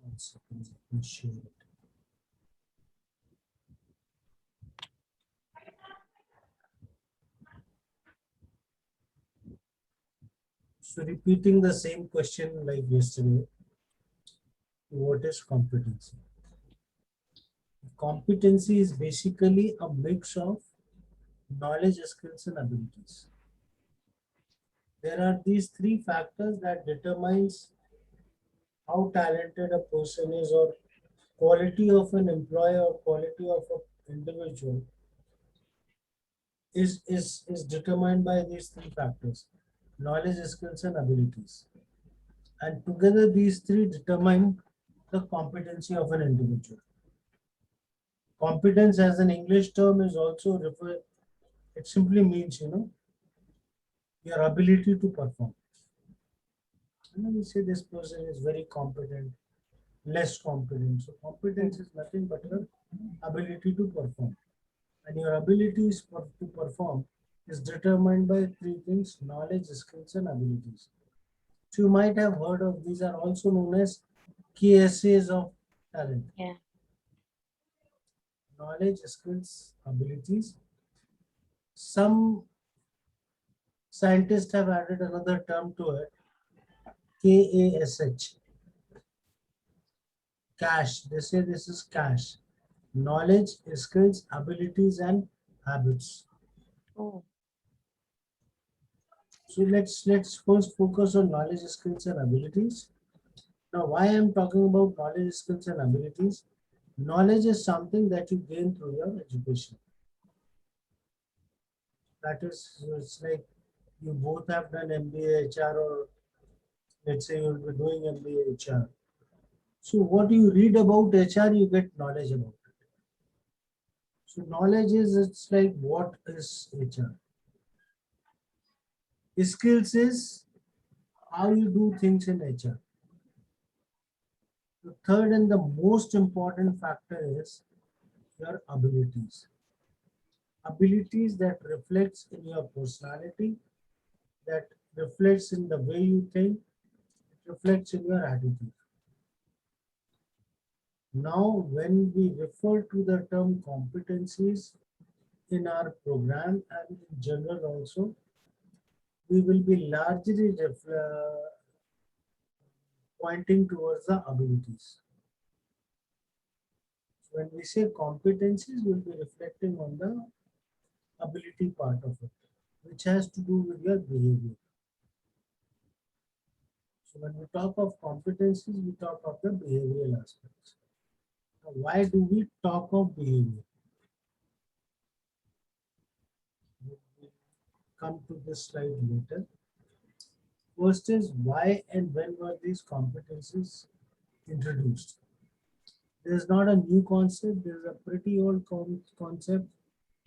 One second, let me share it. So repeating the same question like yesterday, what is competency? Competency is basically a mix of knowledge, skills, and abilities. There are these three factors that determines how talented a person is, or quality of an employee, or quality of an individual is determined by these three factors: knowledge, skills, and abilities. And together these three determine the competency of an individual. Competence as an English term is also it simply means, your ability to perform. And then we say this person is very competent, less competent. So competence is nothing but your ability to perform. And your abilities to perform is determined by three things: knowledge, skills, and abilities. So you might have heard of these, are also known as KSAs of talent. Yeah. Knowledge, skills, abilities. Some scientists have added another term to it, KASH. Cash. They say this is cash. Knowledge, skills, abilities, and habits. Oh. So let's first focus on knowledge, skills, and abilities. Now, why I'm talking about knowledge, skills, and abilities? Knowledge is something that you gain through your education. That is, it's like you both have done MBA HR, or let's say you'll be doing MBA HR. So what you read about HR, you get knowledge about it. So knowledge is, it's like, what is HR? Skills is how you do things in HR. The third and the most important factor is your abilities. Abilities that reflects in your personality, that reflects in the way you think, it reflects in your attitude. Now, when we refer to the term competencies in our program and in general also, we will be largely pointing towards the abilities. So when we say competencies, we'll be reflecting on the ability part of it, which has to do with your behavior. So when we talk of competencies, we talk of the behavioral aspects. Now, why do we talk of behavior? We'll come to this slide later. First is, why and when were these competencies introduced? This is not a new concept. This is a pretty old concept,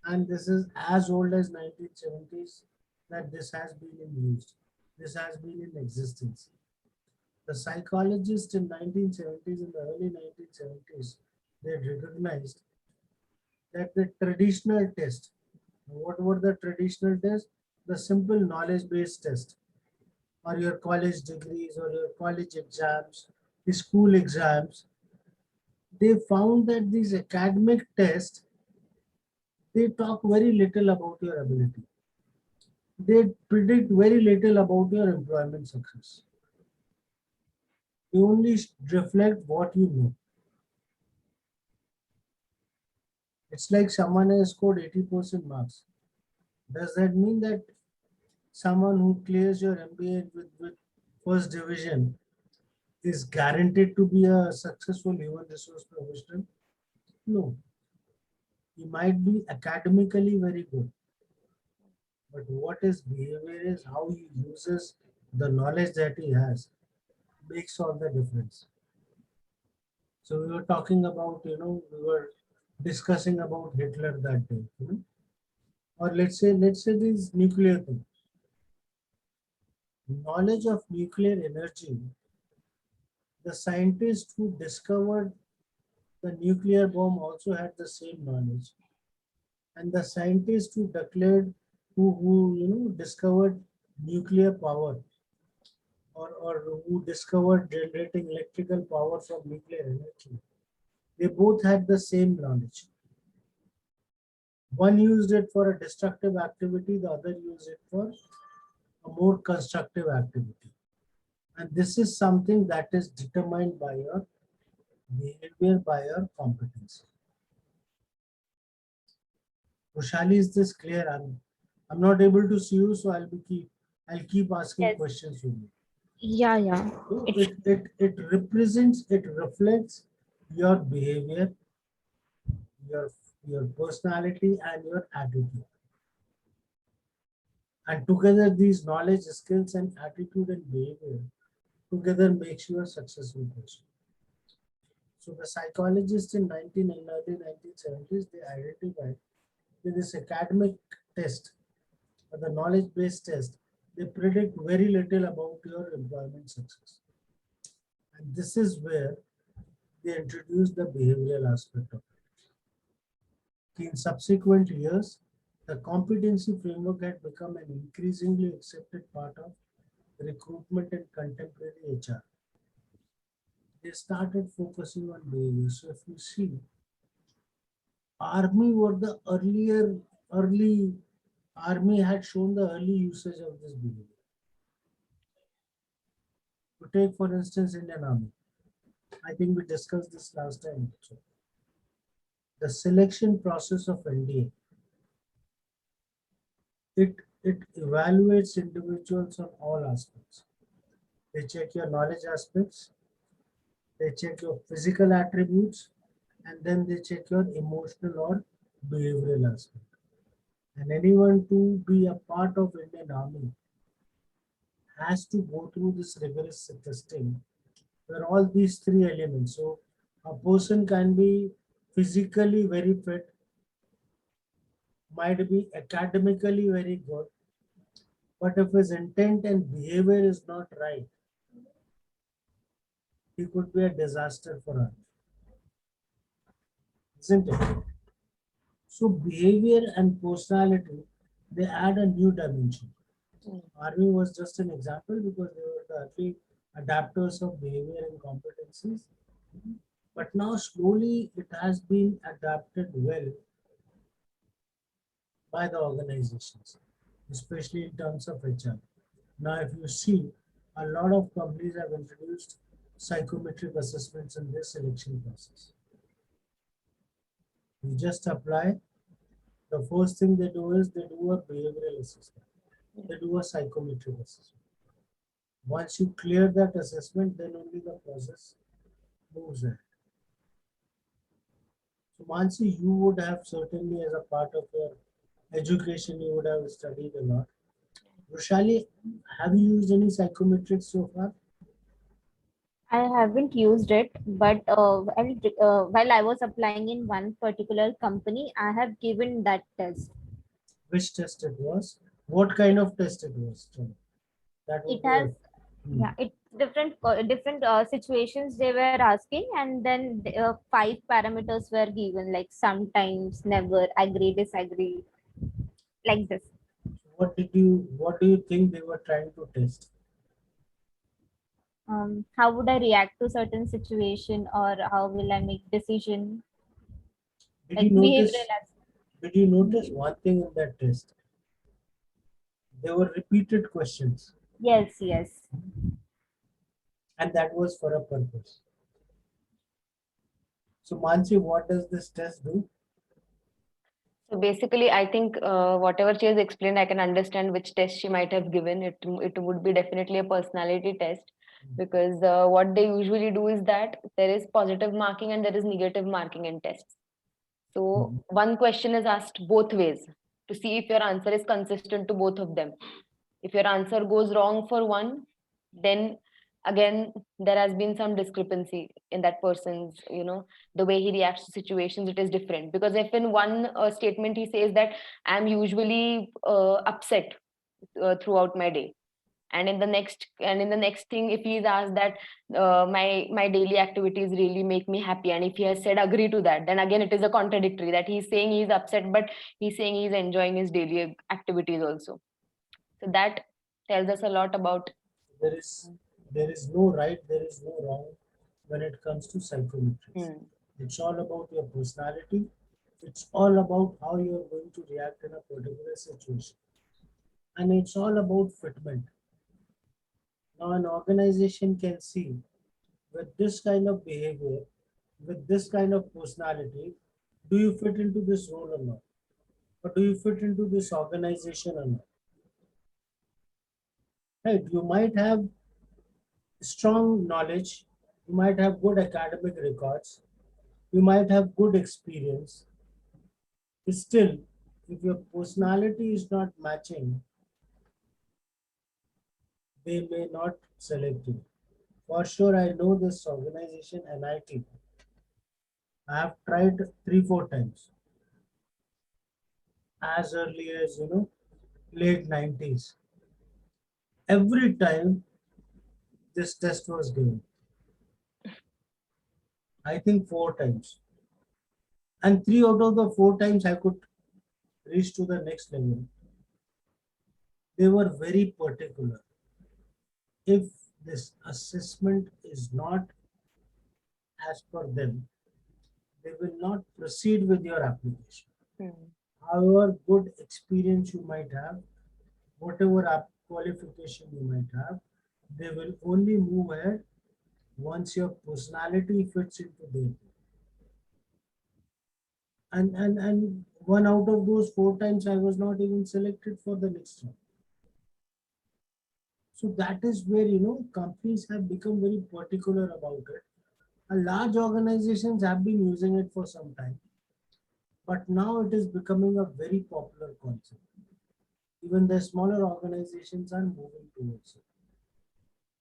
and this is as old as 1970s that this has been in use. This has been in existence. The psychologists in 1970s, in the early 1970s, they recognized that the traditional test, what were the traditional tests? The simple knowledge-based test, or your college degrees, or your college exams, the school exams. They found that these academic tests, they talk very little about your ability. They predict very little about your employment success. They only reflect what you know. It's like someone has scored 80% marks. Does that mean that someone who clears your MBA with first division is guaranteed to be a successful human resource professional? No. He might be academically very good, but what his behavior is, how he uses the knowledge that he has, makes all the difference. So we were talking about, we were discussing about Hitler that day, or let's say this nuclear thing. Knowledge of nuclear energy. The scientists who discovered the nuclear bomb also had the same knowledge, and the scientists who declared, who discovered nuclear power, or who discovered generating electrical power from nuclear energy, they both had the same knowledge. One used it for a destructive activity, the other used it for a more constructive activity. And this is something that is determined by your behavior, by your competence. Roshali, is this clear? I'm not able to see you, so I'll keep asking Yes. questions with you. Yeah. So It it represents, it reflects your behavior, your your personality and your attitude. And together these knowledge, skills and attitude and behavior together makes you a successful person. So the psychologists in early 1970s, they identified with this academic test or the knowledge-based test, they predict very little about your employment success. And this is where they introduce the behavioral aspect of it. In subsequent years, the competency framework had become an increasingly accepted part of recruitment and contemporary HR. They started focusing on behavior. So if you see, Army were the early Army had shown the early usage of this behavior. To take for instance Indian Army. I think we discussed this last time also. The selection process of NDA, it evaluates individuals on all aspects. They check your knowledge aspects, they check your physical attributes, and then they check your emotional or behavioral aspect. And anyone to be a part of Indian Army has to go through this rigorous testing where all these three elements. So a person can be physically very fit, might be academically very good, but if his intent and behavior is not right, he could be a disaster for us, isn't it? So behavior and personality, they add a new dimension. Army was just an example because they were the early adapters of behavior and competencies. But now slowly it has been adapted well by the organizations, especially in terms of HR. Now, if you see, a lot of companies have introduced psychometric assessments in their selection process. You just apply. The first thing they do is they do a behavioral assessment. They do a psychometric assessment. Once you clear that assessment, then only the process moves ahead. So, Mansi, you would have certainly, as a part of your education, you would have studied a lot. Roshali, have you used any psychometrics so far? I haven't used it, but while I was applying in one particular company, I have given that test. Which test it was? What kind of test it was? That It would be has, a. Hmm. yeah, it different situations they were asking, and then five parameters were given, like sometimes, never, agree, disagree, like this. What do you think they were trying to test? How would I react to certain situation, or how will I make decision, Did you like behavioral notice? aspect. Did you notice one thing in that test? There were repeated questions, Yes. and that was for a purpose. So, Mansi, what does this test do? So basically, I think whatever she has explained, I can understand which test she might have given. It would be definitely a personality test, because what they usually do is that there is positive marking and there is negative marking in tests. So Mhm. one question is asked both ways to see if your answer is consistent to both of them. If your answer goes wrong for one, then again there has been some discrepancy in that person's, the way he reacts to situations. It is different, because if in one statement he says that I'm usually upset throughout my day, and in the next thing, if he is asked that my daily activities really make me happy, and if he has said agree to that, then again it is a contradictory, that he's saying he's upset but he's saying he's enjoying his daily activities also. So that tells us a lot about. There is no right, there is no wrong when it comes to psychometrics. Hmm. It's all about your personality. It's all about how you're going to react in a particular situation. And it's all about fitment. Now, an organization can see with this kind of behavior, with this kind of personality, do you fit into this role or not? Or do you fit into this organization or not? Right? You might have strong knowledge, you might have good academic records, you might have good experience. Still, if your personality is not matching, they may not select you. For sure, I know this organization NIT. I have tried 3, 4 times as early as late 90s. Every time this test was given, I think 4 times, and 3 out of the 4 times I could reach to the next level. They were very particular. If this assessment is not as per them, they will not proceed with your application. Hmm. However good experience you might have, whatever qualification you might have, they will only move ahead once your personality fits into them. And 1 out of those 4 times I was not even selected for the next round. So that is where companies have become very particular about it. And large organizations have been using it for some time, but now it is becoming a very popular concept. Even the smaller organizations are moving towards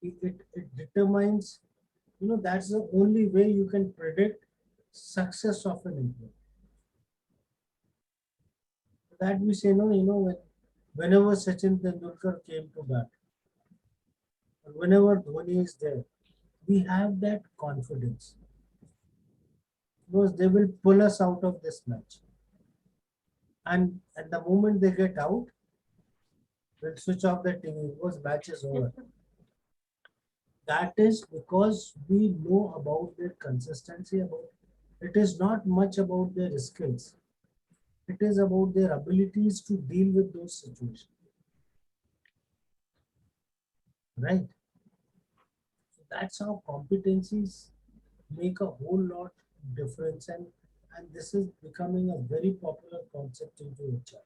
it. It determines, that's the only way you can predict success of an employee. That we say, no, whenever Sachin Tendulkar came to bat, or whenever Dhoni is there, we have that confidence because they will pull us out of this match. And at the moment they get out, we'll switch off the TV because match is over. That is because we know about their consistency. About it is not much about their skills. It is about their abilities to deal with those situations. Right? So that's how competencies make a whole lot difference, and this is becoming a very popular concept into HR.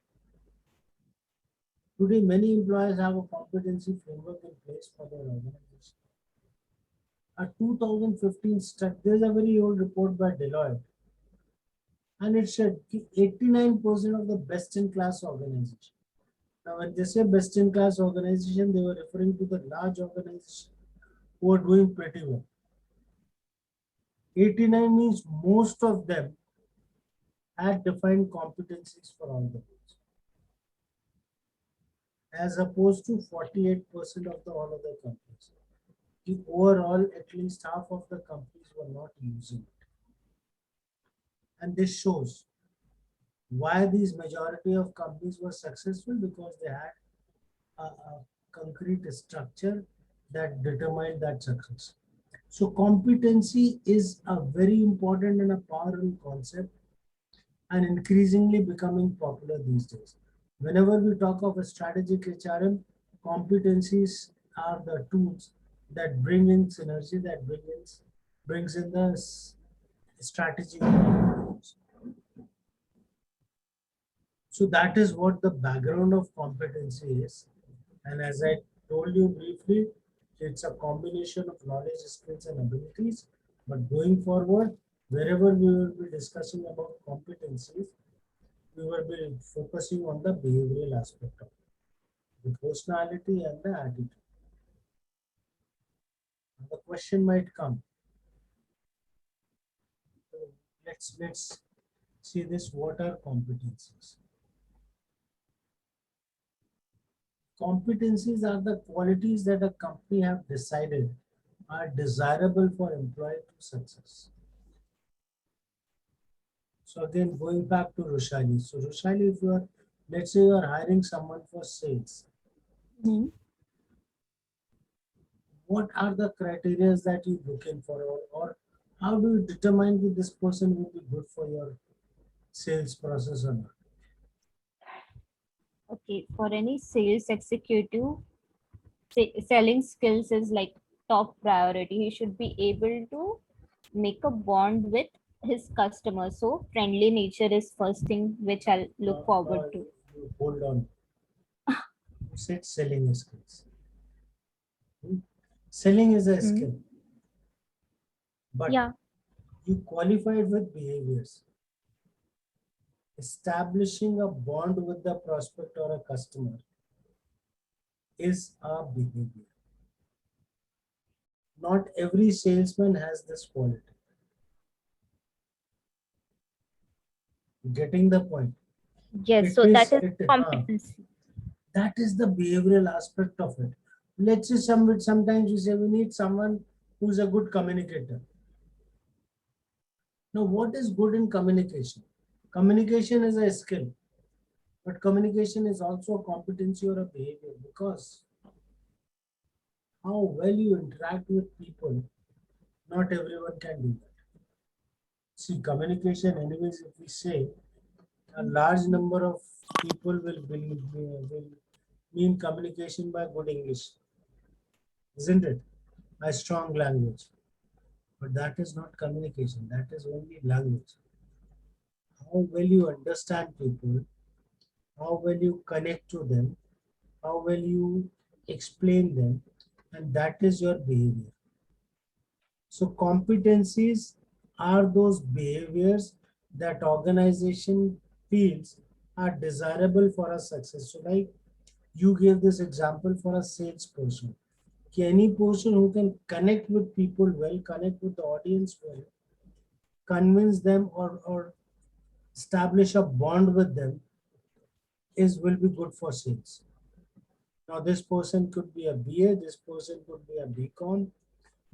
Today, many employers have a competency framework in place for their organization. A 2015 study, there's a very old report by Deloitte, and it said 89% of the best-in-class organization. Now, when they say best-in-class organization, they were referring to the large organization who are doing pretty well. 89 means most of them had defined competencies for all the roles, as opposed to 48% of the all other companies. The overall, at least half of the companies were not using it. And this shows why these majority of companies were successful, because they had a concrete structure that determined that success. So competency is a very important and a powerful concept, and increasingly becoming popular these days. Whenever we talk of a strategic HRM, competencies are the tools that bring in synergy, that brings in the strategy. So that is what the background of competency is. And as I told you briefly, it's a combination of knowledge, skills, and abilities. But going forward, wherever we will be discussing about competencies, we will be focusing on the behavioral aspect of it, the personality and the attitude. The question might come. So let's see this. What are competencies? Competencies are the qualities that a company have decided are desirable for employee to success. So again, going back to Roshali. So Roshali, if you are, let's say you are hiring someone for sales, Mhm. what are the criteria that you're looking for, or how do you determine that this person will be good for your sales process or not? Okay, for any sales executive, selling skills is like top priority. He should be able to make a bond with his customers. So friendly nature is first thing which I'll look forward to. You hold on. You said selling skills. Hmm? Selling is a Hmm. skill, but Yeah. you qualified with behaviors. Establishing a bond with the prospect or a customer is a behavior. Not every salesman has this quality. Getting the point? Yes. It So that is is it. competency. That is the behavioral aspect of it. Let's say sometimes we say we need someone who's a good communicator. Now, what is good in communication? Communication is a skill, but communication is also a competency or a behavior, because how well you interact with people, not everyone can do that. See, communication, anyways, if we say a large number of people will mean communication by good English, isn't it? A strong language. But that is not communication, that is only language. How well you understand people, how well you connect to them, how well you explain them, and that is your behavior. So competencies are those behaviors that organization feels are desirable for a success. So like you gave this example for a salesperson. Any person who can connect with people well, connect with the audience well, convince them, or establish a bond with them, is will be good for sales. Now this person could be a BA, this person could be a BCom,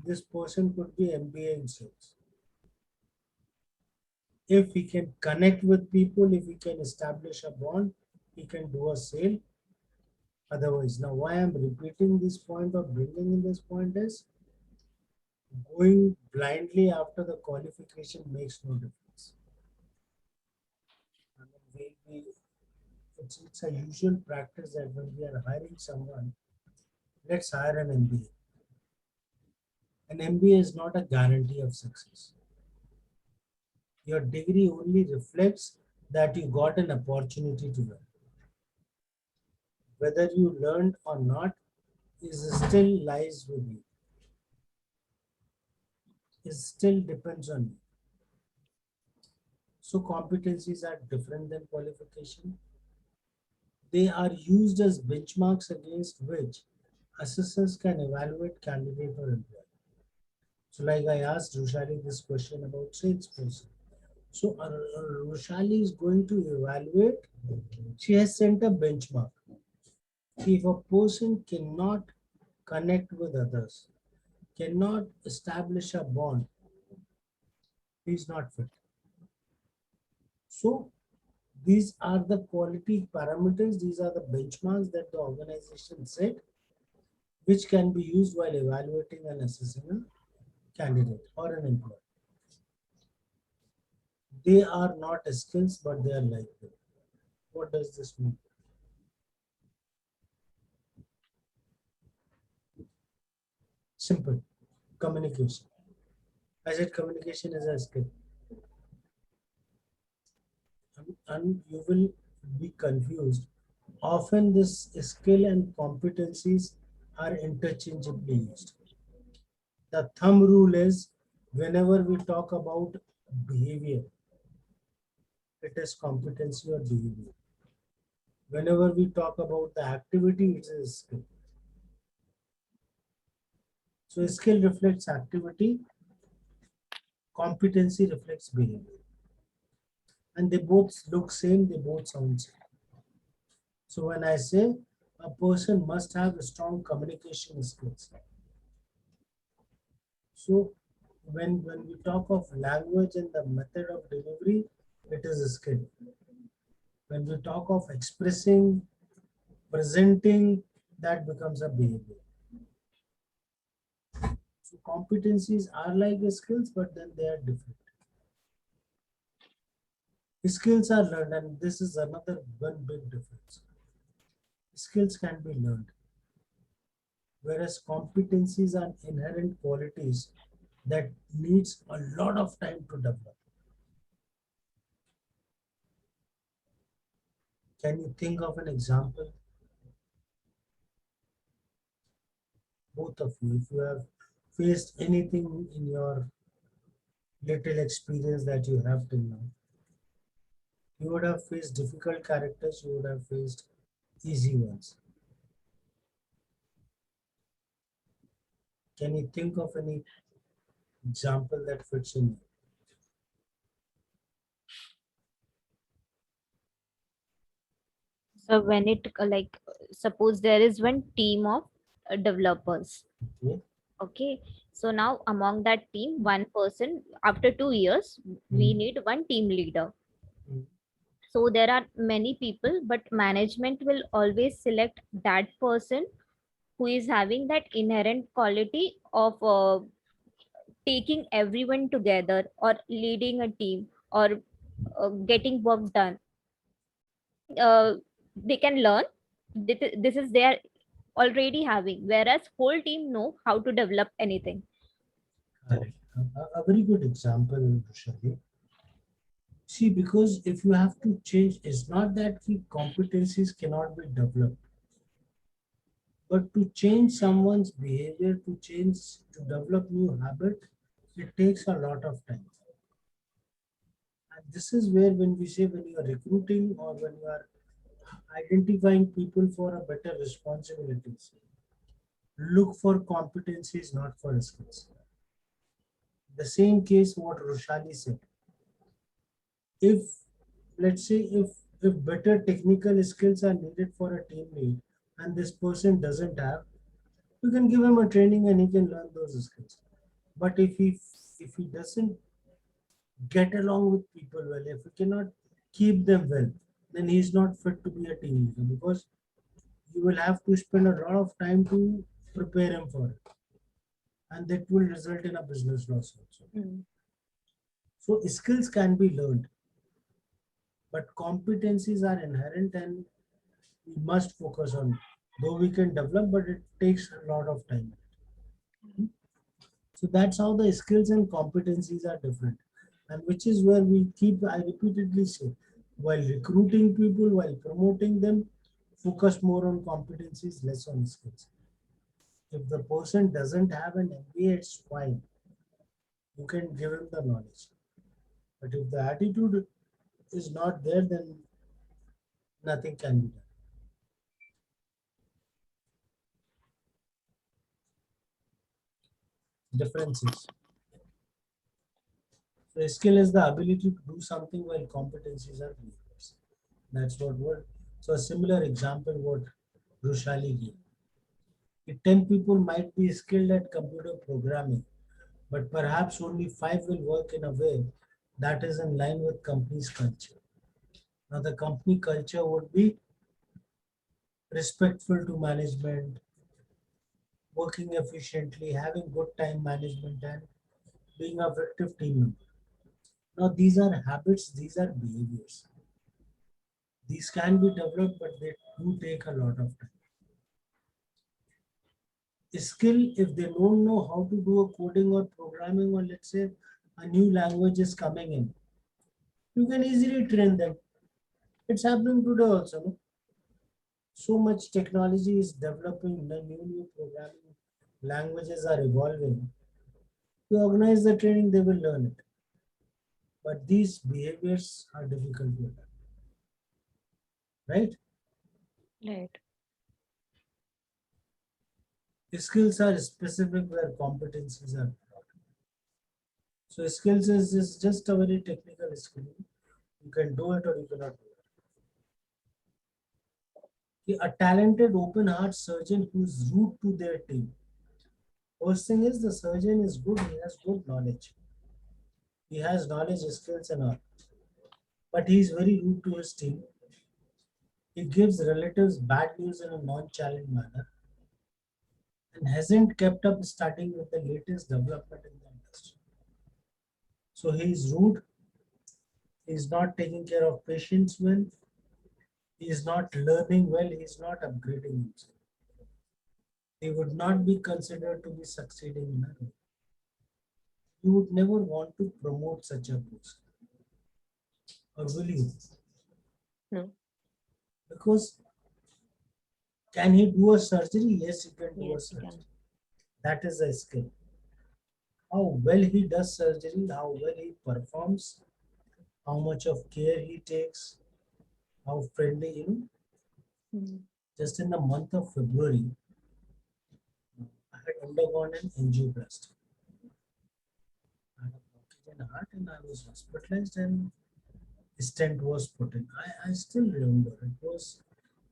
this person could be MBA in sales. If he can connect with people, if he can establish a bond, he can do a sale. Otherwise, now why I'm repeating this point or bringing in this point is going blindly after the qualification makes no difference. I mean, it's a usual practice that when we are hiring someone, let's hire an MBA. An MBA is not a guarantee of success. Your degree only reflects that you got an opportunity to learn. Whether you learned or not is still lies with you. It still depends on you. So competencies are different than qualification. They are used as benchmarks against which assessors can evaluate candidate or employee. So like I asked Rushali this question about salesperson. So Rushali is going to evaluate, she has sent a benchmark. If a person cannot connect with others, cannot establish a bond, he is not fit. So these are the quality parameters, these are the benchmarks that the organization set, which can be used while evaluating and assessing a candidate or an employee. They are not skills, but they are like them. What does this mean? Simple. Communication. I said communication is a skill. And you will be confused. Often this skill and competencies are interchangeably used. The thumb rule is whenever we talk about behavior, it is competency or behavior. Whenever we talk about the activity, it is skill. So skill reflects activity, competency reflects behavior. And they both look same, they both sound same. So when I say a person must have a strong communication skills. So when we talk of language and the method of delivery, it is a skill. When we talk of expressing, presenting, that becomes a behavior. So competencies are like skills, but then they are different. Skills are learned, and this is another one big difference. Skills can be learned, whereas competencies are inherent qualities that needs a lot of time to develop. Can you think of an example? Both of you, if you have faced anything in your little experience that you have till now, you would have faced difficult characters, you would have faced easy ones. Can you think of any example that fits in? So when it suppose there is one team of developers. Okay. Okay. So now among that team, one person, after 2 years, we Mm. need one team leader. Mm. So there are many people, but management will always select that person who is having that inherent quality of taking everyone together or leading a team or getting work done. They can learn. This is their already having, whereas whole team know how to develop anything. Correct. A very good example, Rushali. See, because if you have to change, it's not that the competencies cannot be developed, but to change someone's behavior, to develop new habit, it takes a lot of time. And this is where when we say when you are recruiting or when you are identifying people for a better responsibilities, look for competencies, not for skills. The same case what Roshali said. If let's say if better technical skills are needed for a team lead and this person doesn't have, you can give him a training and he can learn those skills. But if he doesn't get along with people well, if he cannot keep them well, then he's not fit to be a team leader because you will have to spend a lot of time to prepare him for it. And that will result in a business loss also. Mm. So skills can be learned, but competencies are inherent and we must focus on it. Though we can develop, but it takes a lot of time. So that's how the skills and competencies are different. And which is where I repeatedly say, while recruiting people, while promoting them, focus more on competencies, less on skills. If the person doesn't have an MBA, it's fine. You can give him the knowledge. But if the attitude is not there, then nothing can be done. Differences. So skill is the ability to do something while competencies are behaviors. That's what. So a similar example what Rushali gave. If 10 people might be skilled at computer programming, but perhaps only 5 will work in a way that is in line with company's culture. Now the company culture would be respectful to management, working efficiently, having good time management, and being a effective team member. Now these are habits, these are behaviors. These can be developed, but they do take a lot of time. Skill, if they don't know how to do a coding or programming, or let's say a new language is coming in, you can easily train them. It's happening today also. No? So much technology is developing, the new programming languages are evolving. You organize the training, they will learn it. But these behaviors are difficult to adapt, right? Right. Skills are specific where competencies are not. So skills is just a very technical skill. You can do it or you cannot do it. A talented open heart surgeon who is rude to their team. First thing is the surgeon is good, he has good knowledge. He has knowledge, skills and all. But he is very rude to his team. He gives relatives bad news in a non-challenge manner. and hasn't kept up studying with the latest development in the industry. So he is rude, he is not taking care of patients well, he is not learning well, he is not upgrading himself. He would not be considered to be succeeding in a role. You would never want to promote such a person, or will you? No. Because can he do a surgery? Yes, he can do a Yes, you surgery. can. That is a skill. How well he does surgery, how well he performs, how much of care he takes, how friendly, Mm. just in the month of February, I had undergone an angioplasty. I had a blockage in heart and I was hospitalized and a stent was put in. I still remember it was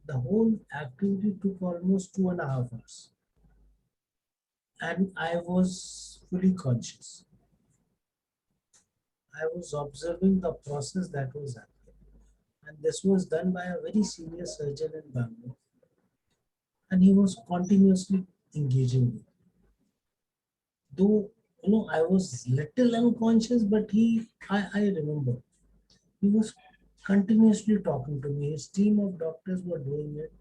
the whole activity took almost 2.5 hours. And I was fully conscious. I was observing the process that was happening. And this was done by a very senior surgeon in Bangalore. And he was continuously engaging me. Though, I was little unconscious, but I remember, he was continuously talking to me. His team of doctors were doing it.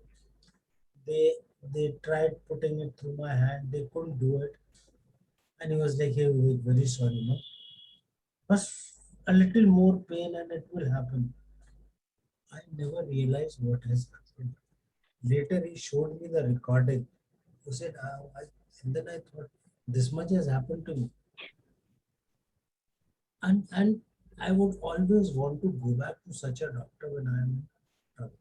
They they tried putting it through my hand. They couldn't do it. And he was like, hey, Vivek, very sorry, no? Just a little more pain and it will happen. I never realized what has happened. Later, he showed me the recording. He said, and then I thought, this much has happened to me. And I would always want to go back to such a doctor when I am in trouble.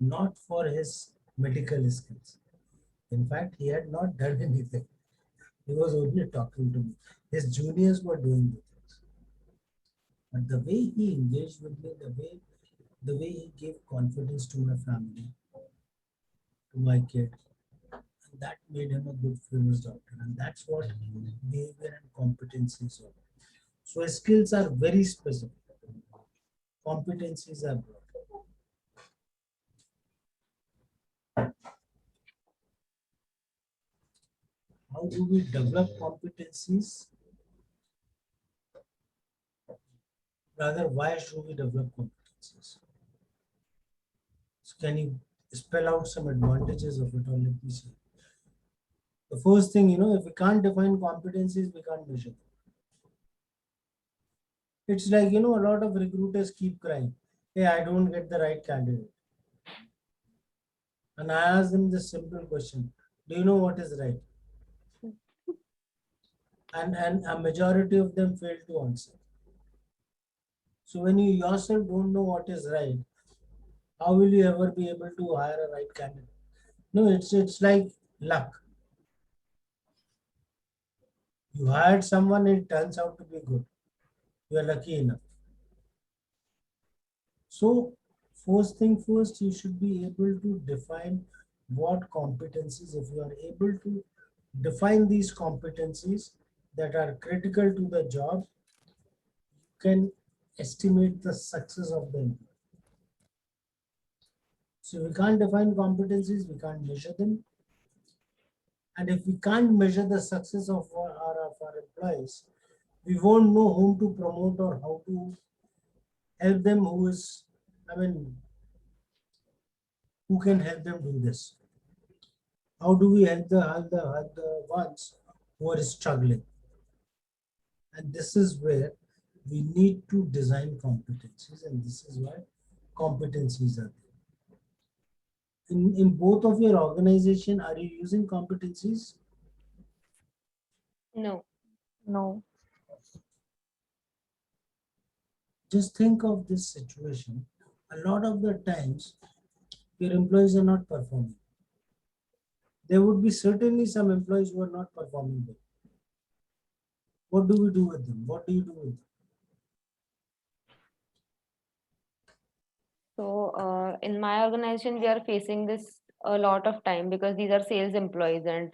Not for his medical skills. In fact, he had not done anything. He was only talking to me. His juniors were doing the things. But the way he engaged with me, the way he gave confidence to my family, to my kid, and that made him a good famous doctor. And that's what behavior and competencies are. So his skills are very specific. Competencies are broad. How do we develop competencies? Rather, why should we develop competencies? So can you spell out some advantages of it, or let me see? The first thing, if we can't define competencies, we can't measure them. It's like, a lot of recruiters keep crying, hey, I don't get the right candidate. And I ask them this simple question, do you know what is right? And a majority of them fail to answer. So when you yourself don't know what is right, how will you ever be able to hire a right candidate? No, it's like luck. You hired someone, it turns out to be good. You are lucky enough. So first thing first, you should be able to define what competencies. If you are able to define these competencies that are critical to the job, you can estimate the success of the employee. So we can't define competencies, we can't measure them. And if we can't measure the success of our employees, we won't know whom to promote or how to help them who can help them do this. How do we help the ones who are struggling? And this is where we need to design competencies, and this is why competencies are there. In both of your organization, are you using competencies? No. No. Just think of this situation. A lot of the times, your employees are not performing. There would be certainly some employees who are not performing well. What do we do with them? What do you do with them? So in my organization, we are facing this a lot of time because these are sales employees, and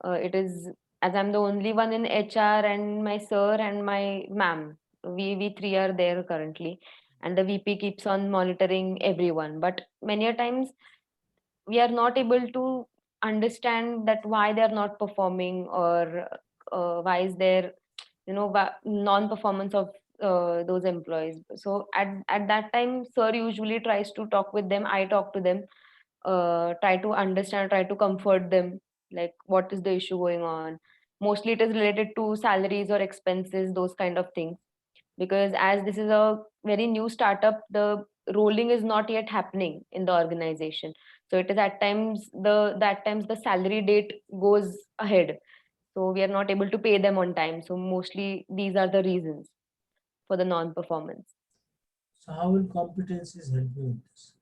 it is, as I'm the only one in HR, and my sir and my ma'am, we three are there currently, and the VP keeps on monitoring everyone. But many a times we are not able to understand that why they're not performing, or why is there, non-performance of those employees. So at that time, sir usually tries to talk with them. I talk to them, try to understand, try to comfort them, like what is the issue going on. Mostly it is related to salaries or expenses, those kind of things, because as this is a very new startup, the rolling is not yet happening in the organization. So it is at times the salary date goes ahead, so we are not able to pay them on time. So mostly these are the reasons for the non performance. So how will competencies help you in this?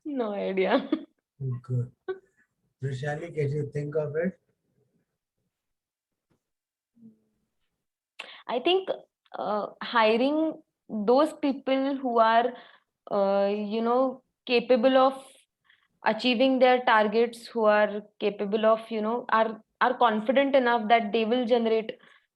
No idea. Good. Rishali, can you think of it? I think hiring those people who are, capable of achieving their targets, who are capable of, are confident enough that they will generate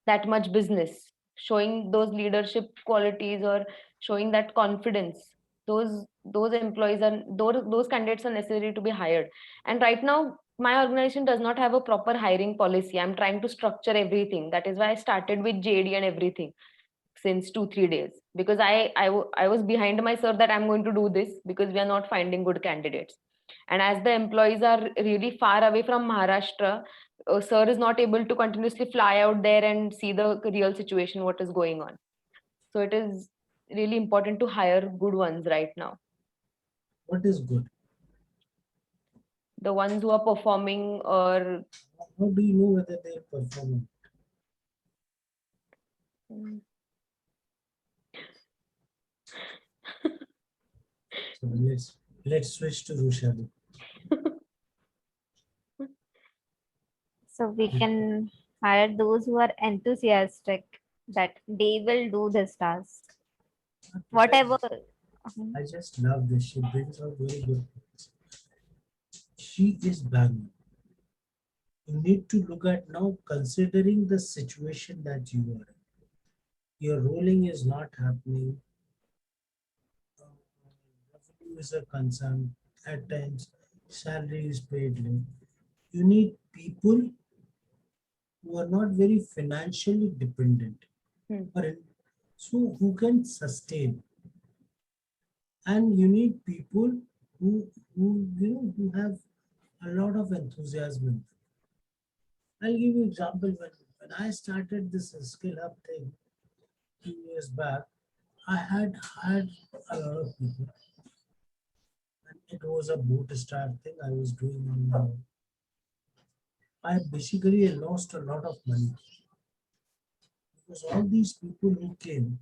that much business, showing those leadership qualities or showing that confidence. Those employees are those candidates are necessary to be hired. And right now, my organization does not have a proper hiring policy. I'm trying to structure everything. That is why I started with JD and everything since 2 3 days, because I was behind my sir that I'm going to do this because we are not finding good candidates. And as the employees are really far away from Maharashtra, sir is not able to continuously fly out there and see the real situation, what is going on. So it is really important to hire good ones right now, What is good? the ones who are performing, or How do you know whether they are performing? So let's switch to Rushali. So we can hire those who are enthusiastic that they will do this task. Whatever. I just love this. She brings out very good points. She is bang. You need to look at now, considering the situation that you are in. Your rolling is not happening. Revenue is a concern. At times, salary is paid late. You need people who are not very financially dependent, Hmm. or so who can sustain. And you need people who have a lot of enthusiasm. I'll give you an example. When I started this skill hub thing 2 years back, I had hired a lot of people. And it was a bootstrap thing I was doing on my own. I basically lost a lot of money because all these people who came,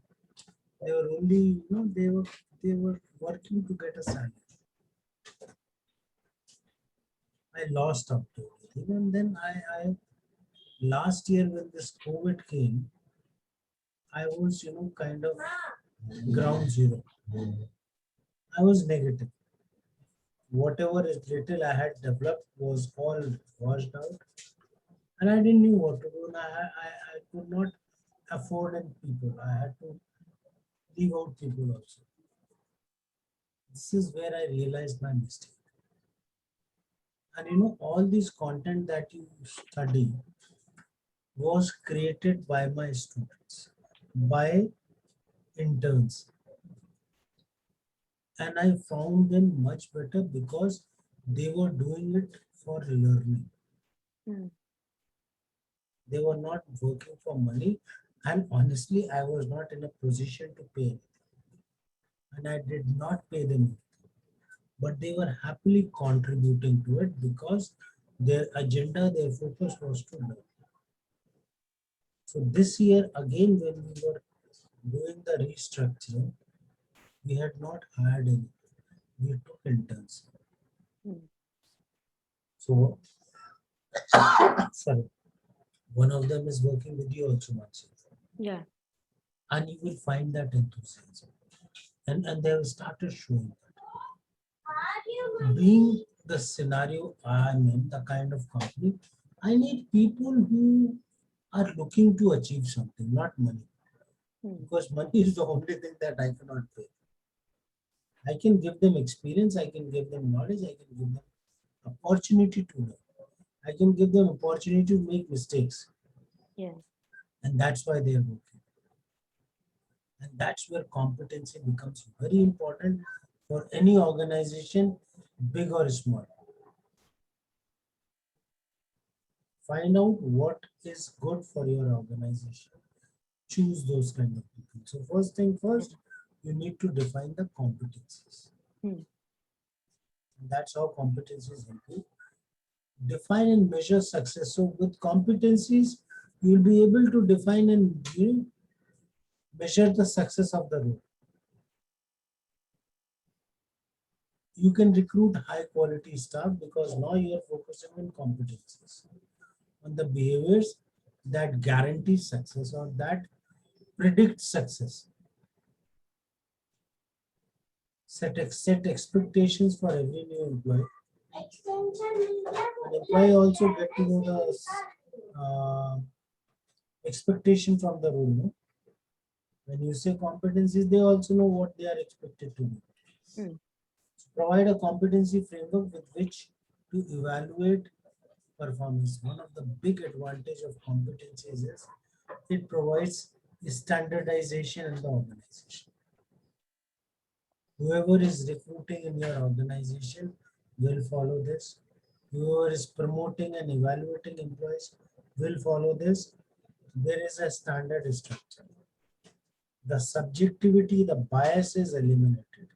they were only, they were working to get a salary. I lost up to it. Even then, I last year when this COVID came, I was, kind of ground zero. I was negative. Whatever is little I had developed was all washed out, and I didn't know what to do. And I could not afford any people. I had to leave out people also. This is where I realized my mistake. And all this content that you study was created by my students, by interns. And I found them much better because they were doing it for learning. Hmm. They were not working for money. And honestly, I was not in a position to pay anything. And I did not pay them. But they were happily contributing to it because their agenda, their focus was to learn. So this year, again, when we were doing the restructuring, we had not hired any. We took interns. Hmm. So, sorry, one of them is working with you also, Mansi. Yeah. And you will find that enthusiasm. And they have started showing that. Being the scenario I'm in, the kind of company, I need people who are looking to achieve something, not money. because money is the only thing that I cannot pay. I can give them experience, I can give them knowledge, I can give them opportunity to learn. I can give them opportunity to make mistakes, Yeah. and that's why they are working. And that's where competency becomes very important for any organization, big or small. Find out what is good for your organization. Choose those kind of people. So first thing first, you need to define the competencies. Hmm. And that's how competencies help you define and measure success. So with competencies, you'll be able to define and measure the success of the role. You can recruit high quality staff because now you are focusing on competencies, on the behaviors that guarantee success or that predict success. Set expectations for every new employee. An employee also get to know the expectation from the role. No? When you say competencies, they also know what they are expected to do. Hmm. So provide a competency framework with which to evaluate performance. One of the big advantage of competencies is it provides standardization in the organization. Whoever is recruiting in your organization will follow this. Whoever is promoting and evaluating employees will follow this. There is a standard structure. The subjectivity, the bias is eliminated.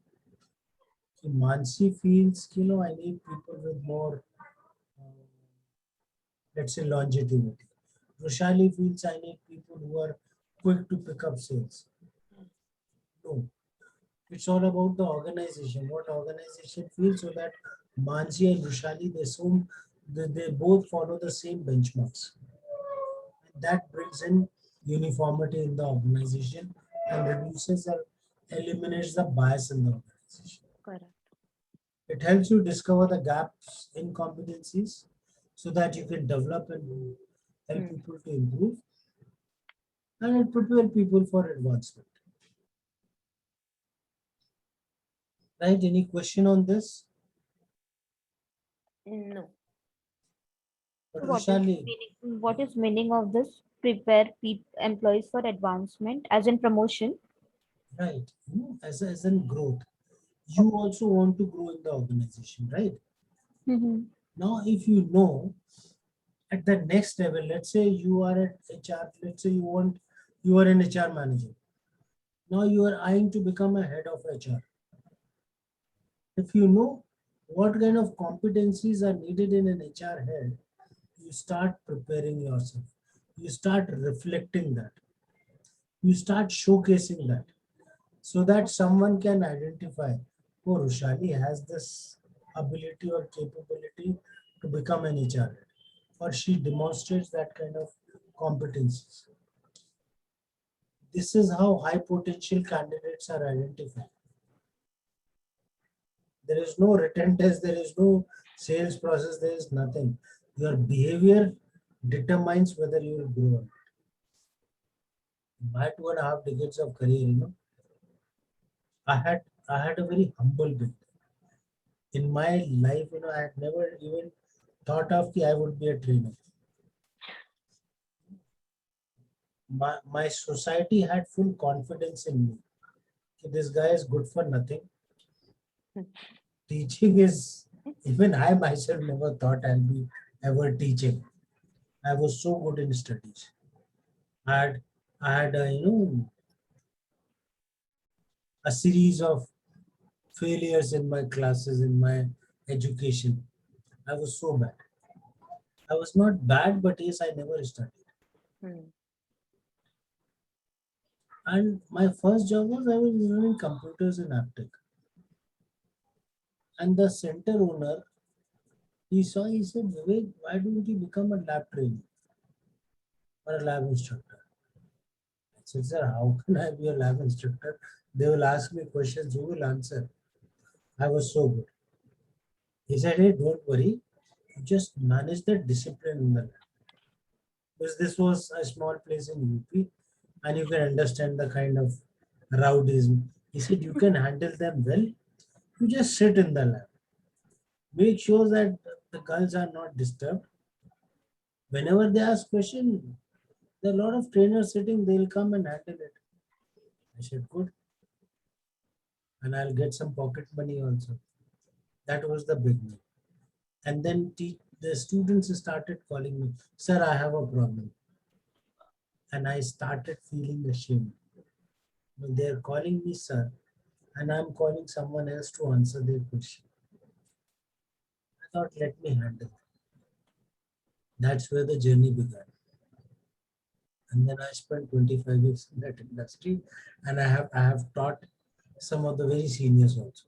Mansi feels, I need people with more, let's say, longevity. Roshali feels I need people who are quick to pick up sales. No, it's all about the organization. What organization feels so that Mansi and Roshali they both follow the same benchmarks. And that brings in uniformity in the organization and reduces or eliminates the bias in the organization. Correct. It helps you discover the gaps in competencies so that you can develop and help people to improve, and it prepare people for advancement. Right? Any question on this? No. But So Vishali, what is meaning of this? Prepare employees for advancement, as in promotion. right? As in growth, you also want to grow in the organization, right? Mm-hmm. Now, if you know at the next level, let's say you are at HR, let's say you are an HR manager. Now you are eyeing to become a head of HR. If you know what kind of competencies are needed in an HR head, you start preparing yourself. You start reflecting that. You start showcasing that so that someone can identify, oh, Rushali has this ability or capability to become an HR head, or she demonstrates that kind of competencies. This is how high potential candidates are identified. There is no written test, there is no sales process, there is nothing. Your behavior determines whether you will grow or not. My 2.5 decades of career, I had a very humble beginning. In my life, I had never even thought of that I would be a trainer. My society had full confidence in me. This guy is good for nothing. Teaching is, even I myself never thought I'll be ever teaching. I was so good in studies. I had, I had a series of failures in my classes, in my education. I was so bad. I was not bad, but yes, I never studied. Hmm. And my first job was I was learning computers in Aptech. And the center owner, he said, Vivek, why don't you become a lab trainer or a lab instructor? I said, sir, how can I be a lab instructor? They will ask me questions, who will answer? I was so good. He said, hey, don't worry, you just manage the discipline in the lab. Because this was a small place in UP and you can understand the kind of rowdyism. He said, you can handle them well. You just sit in the lab. Make sure that the girls are not disturbed. Whenever they ask question, there are a lot of trainers sitting, they'll come and handle it. I said, good. And I'll get some pocket money also. That was the beginning. And then the students started calling me, sir, I have a problem. And I started feeling ashamed. When they're calling me sir, and I'm calling someone else to answer their question. I thought, let me handle it. That's where the journey began. And then I spent 25 years in that industry, and I have taught some of the very seniors also.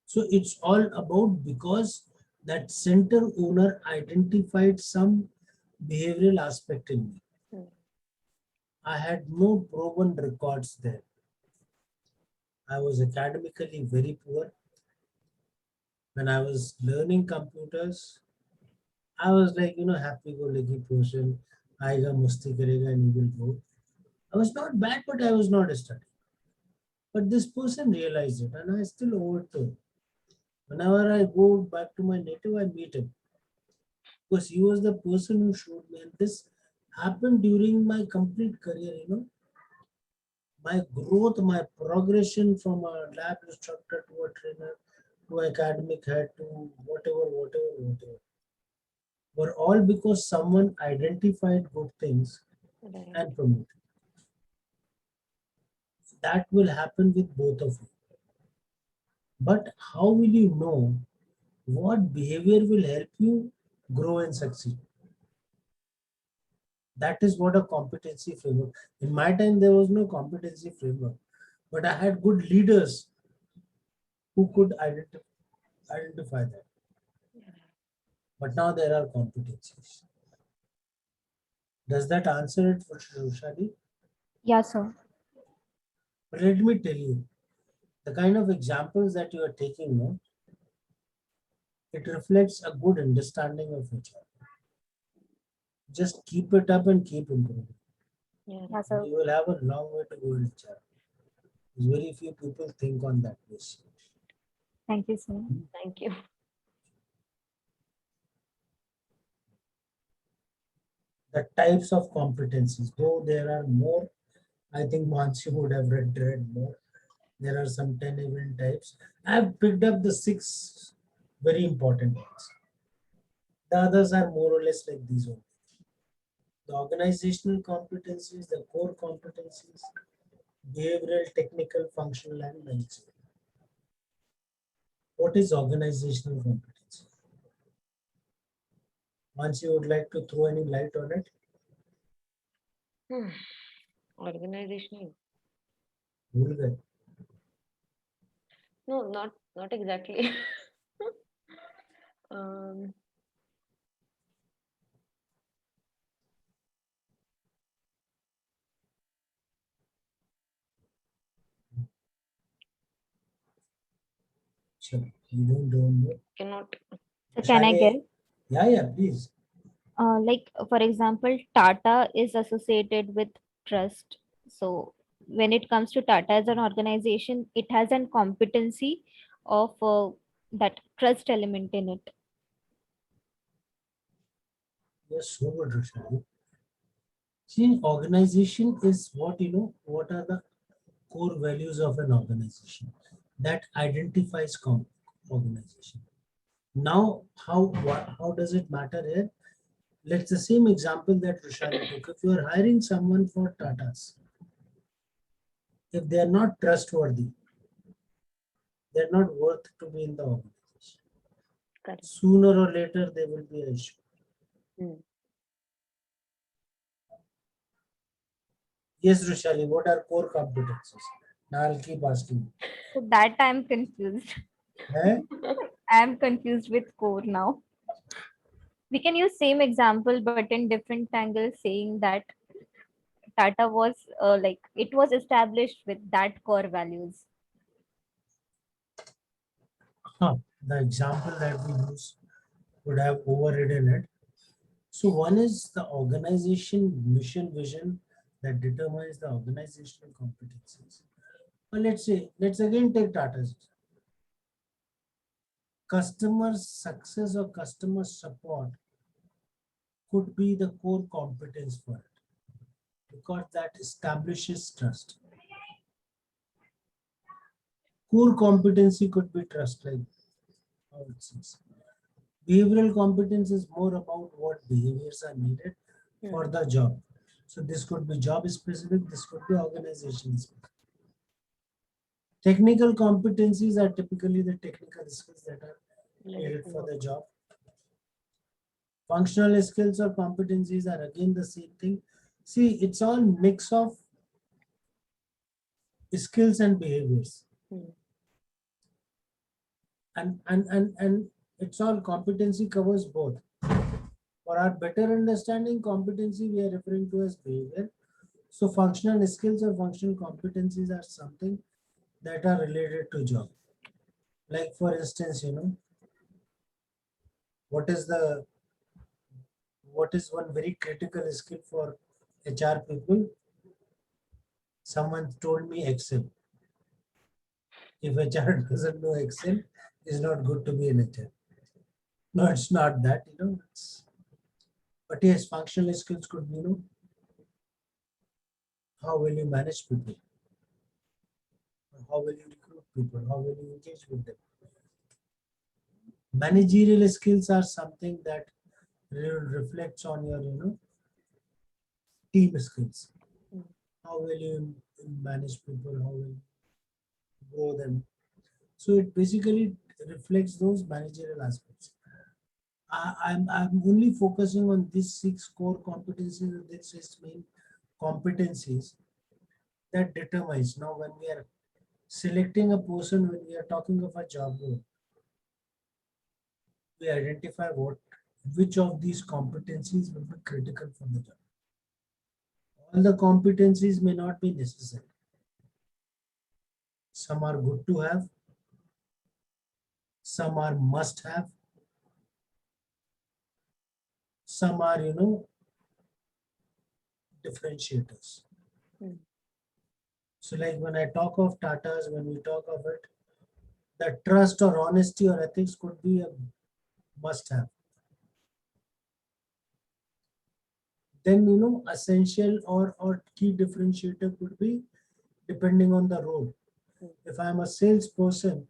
So it's all about because that center owner identified some behavioral aspect in me. Hmm. I had no proven records there. I was academically very poor. When I was learning computers, I was like, happy-go-lucky person. Aega musti karega and he will go. I was not bad, but I was not studying. But this person realized it, and I still owe it to him. Whenever I go back to my native, I meet him because he was the person who showed me. And this happened during my complete career. My growth, my progression from a lab instructor to a trainer to academic head to whatever, were all because someone identified good things Right. and promoted. That will happen with both of you. But how will you know what behavior will help you grow and succeed? That is what a competency framework. In my time, there was no competency framework, but I had good leaders who could identify that. But now there are competencies. Does that answer it for Shrushali? Yeah, sir. But let me tell you, the kind of examples that you are taking now, it reflects a good understanding of HR. Just keep it up and keep improving. Yeah. Yeah, sir. You will have a long way to go in HR. Very few people think on that basis. Thank you, sir. Thank you. The types of competencies, though there are more, I think once you would have read more. There are some 10 even types. I've picked up the 6 very important ones. The others are more or less like these only. The organizational competencies, the core competencies, behavioral, technical, functional, and managerial. What is organizational competency? Once you would like to throw any light on it, Organizational. भूल गए. No, not exactly. um, Sure. You don't know. cannot. So can I Shall guess? Yeah, please. Like for example, Tata is associated with trust. So when it comes to Tata as an organization, it has an competency of that trust element in it. You're so good, Roshali. See, organization is what are the core values of an organization that identifies organization. Now, how does it matter here? Let's the same example that Roshali took. If you are hiring someone for Tatas, if they are not trustworthy, they're not worth to be in the organization. Correct. Sooner or later, there will be an issue. Hmm. Yes, Roshali, what are core competencies? Now I'll keep asking. So that I'm confused. Eh? I'm confused with core now. We can use same example but in different angles, saying that Tata was like it was established with that core values. The example that we use would have overridden it. So one is the organization mission, vision, that determines the organizational competencies. But let's again take Tata's. Customer success or customer support could be the core competence for it because that establishes trust. Core competency could be trust, like how it says. Behavioral competence is more about what behaviors are needed for the job. So this could be job specific, this could be organization specific. Technical competencies are typically the technical skills that are needed for the job. Functional skills or competencies are again the same thing. See, it's all mix of skills and behaviors. And it's all competency covers both. For our better understanding, competency we are referring to as behavior. So functional skills or functional competencies are something that are related to job. Like for instance, what is the what is one very critical skill for HR people? Someone told me Excel. If HR doesn't know Excel, it's not good to be in HR. No, it's not that, but yes, functional skills could be, how will you manage people? How will you recruit people? How will you engage with them? Managerial skills are something that reflects on your, team skills. How will you manage people? How will you grow them? So it basically reflects those managerial aspects. I'm only focusing on these 6 core competencies, these 6 main competencies that determines. Now when we are selecting a person, when we are talking of a job role, we identify which of these competencies will be critical for the job. All the competencies may not be necessary. Some are good to have, some are must have, some are, differentiators. So like when I talk of Tatas, when we talk of it, the trust or honesty or ethics could be a must have. Then, essential or key differentiator could be depending on the role. If I'm a salesperson,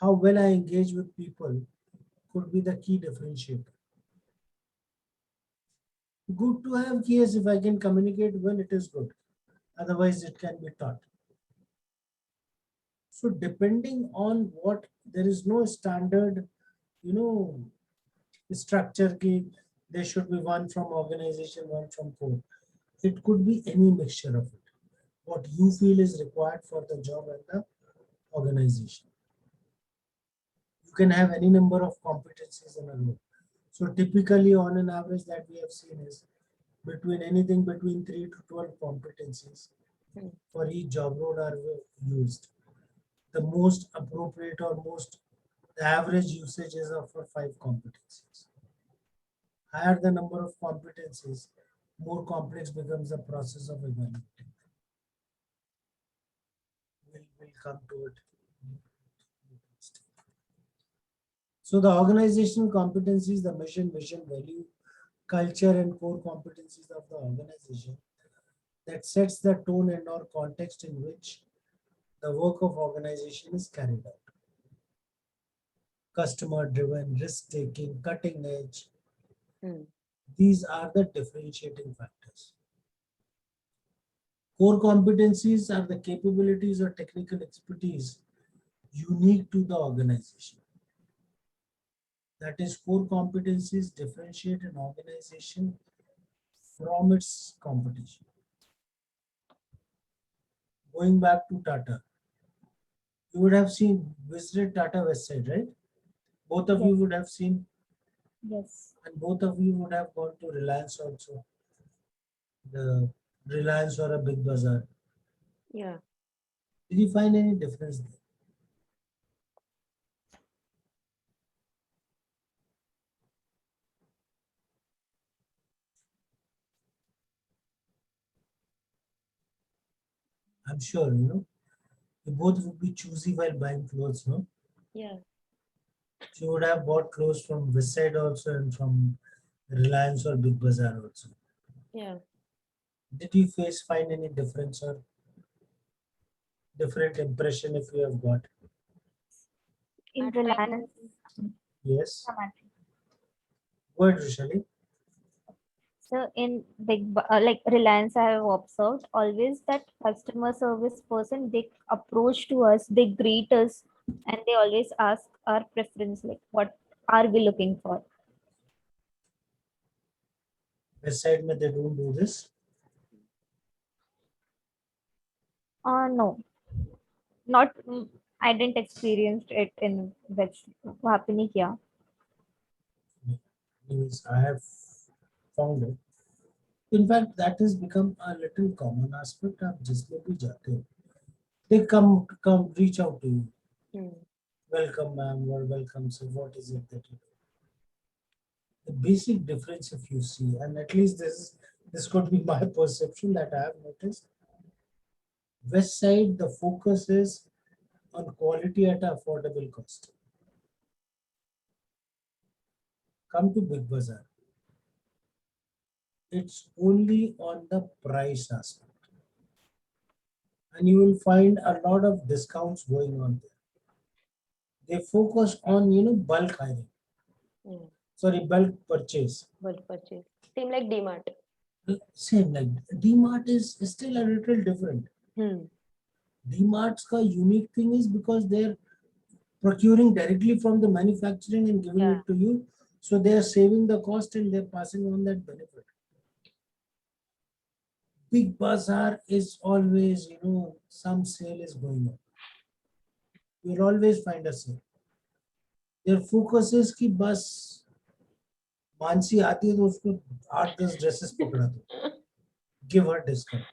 how well I engage with people could be the key differentiator. Good to have, yes, if I can communicate well, it is good. Otherwise, it can be taught. So depending on what, there is no standard, structure key. There should be one from organization, one from core. It could be any mixture of it. What you feel is required for the job and the organization. You can have any number of competencies in a role. So typically on an average that we have seen is anything between 3 to 12 competencies for each job role are used. The most appropriate or the average usage is of for 5 competencies. Higher the number of competencies, more complex becomes the process of evaluating. We'll come to it. So the organizational competencies, the mission, vision, value, culture, and core competencies of the organization that sets the tone and or context in which the work of organization is carried out. Customer driven, risk taking, cutting edge. These are the differentiating factors. Core competencies are the capabilities or technical expertise unique to the organization. That is, core competencies differentiate an organization from its competition. Going back to Tata, you would have visited Tata website, right? Both of you would have seen. Yes. And both of you would have gone to Reliance also. The Reliance or a Big Bazaar. Yeah. Did you find any difference there? I'm sure, you both would be choosy while buying clothes, no? Yeah. You would have bought clothes from Westside also and from Reliance or Big Bazaar also. Yeah. Did you find any difference or different impression if you have got? In At Reliance, times, Yes. come on. Go ahead, Rushali. So in like Reliance, I have observed always that customer service person, they approach to us, they greet us, and they always ask our preference, like what are we looking for. Westside, mein they don't do this. No, not. I didn't experience it in which happening here. Anyways, I have found it. In fact, that has become a little common aspect of जिसमें भी जाते हो. They come reach out to you. hmm. Welcome, ma'am, or welcome, sir. What is it that you do? The basic difference, if you see, and at least this could be my perception that I have noticed. West side, the focus is on quality at an affordable cost. Come to Big Bazaar, it's only on the price aspect, and you will find a lot of discounts going on there. They focus on bulk hiring, Yeah. sorry, bulk purchase. Bulk purchase. Same like DMart. Same like DMart is still a little different. Hmm. DMart's ka unique thing is because they're procuring directly from the manufacturing and giving Yeah. it to you. So they are saving the cost and they're passing on that benefit. Big Bazaar is always, some sale is going on. You'll always find a sale. Their focus is कि बस मानसी आती है तो उसको 8-10 dresses पकड़ा दो. Give her discount.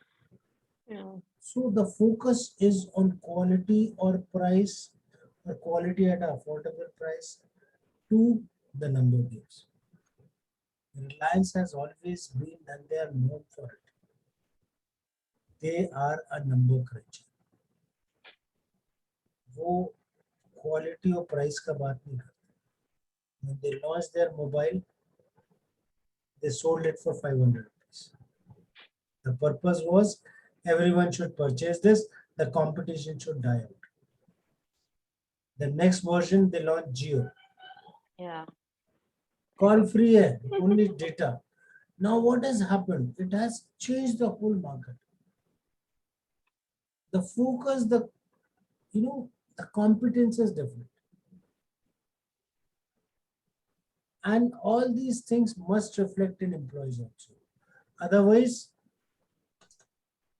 Yeah. So the focus is on quality or price or quality at an affordable price to the number games. Reliance has always been and they are known for it. They are a number cruncher. वो quality और price का बात नहीं करते. When they launched their mobile, they sold it for 500 rupees. The purpose was everyone should purchase this, the competition should die out. The next version they launched Geo. Yeah. Call free hai, only data. Now what has happened? It has changed the whole market. The focus, the competence is different. And all these things must reflect in employees also. Otherwise,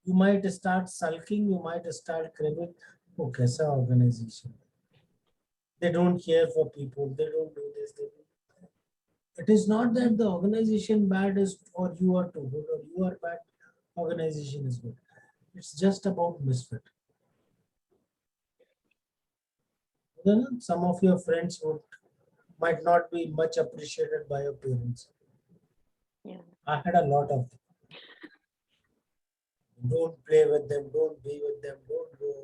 you might start sulking, you might start cribbing. Oh, kaisa organization. They don't care for people, they don't do this, they don't. It is not that the organization bad is or you are too good or you are bad, organization is good. It's just about misfit. Then some of your friends might not be much appreciated by your parents. Yeah. I had a lot of them. Don't play with them, don't be with them, don't go.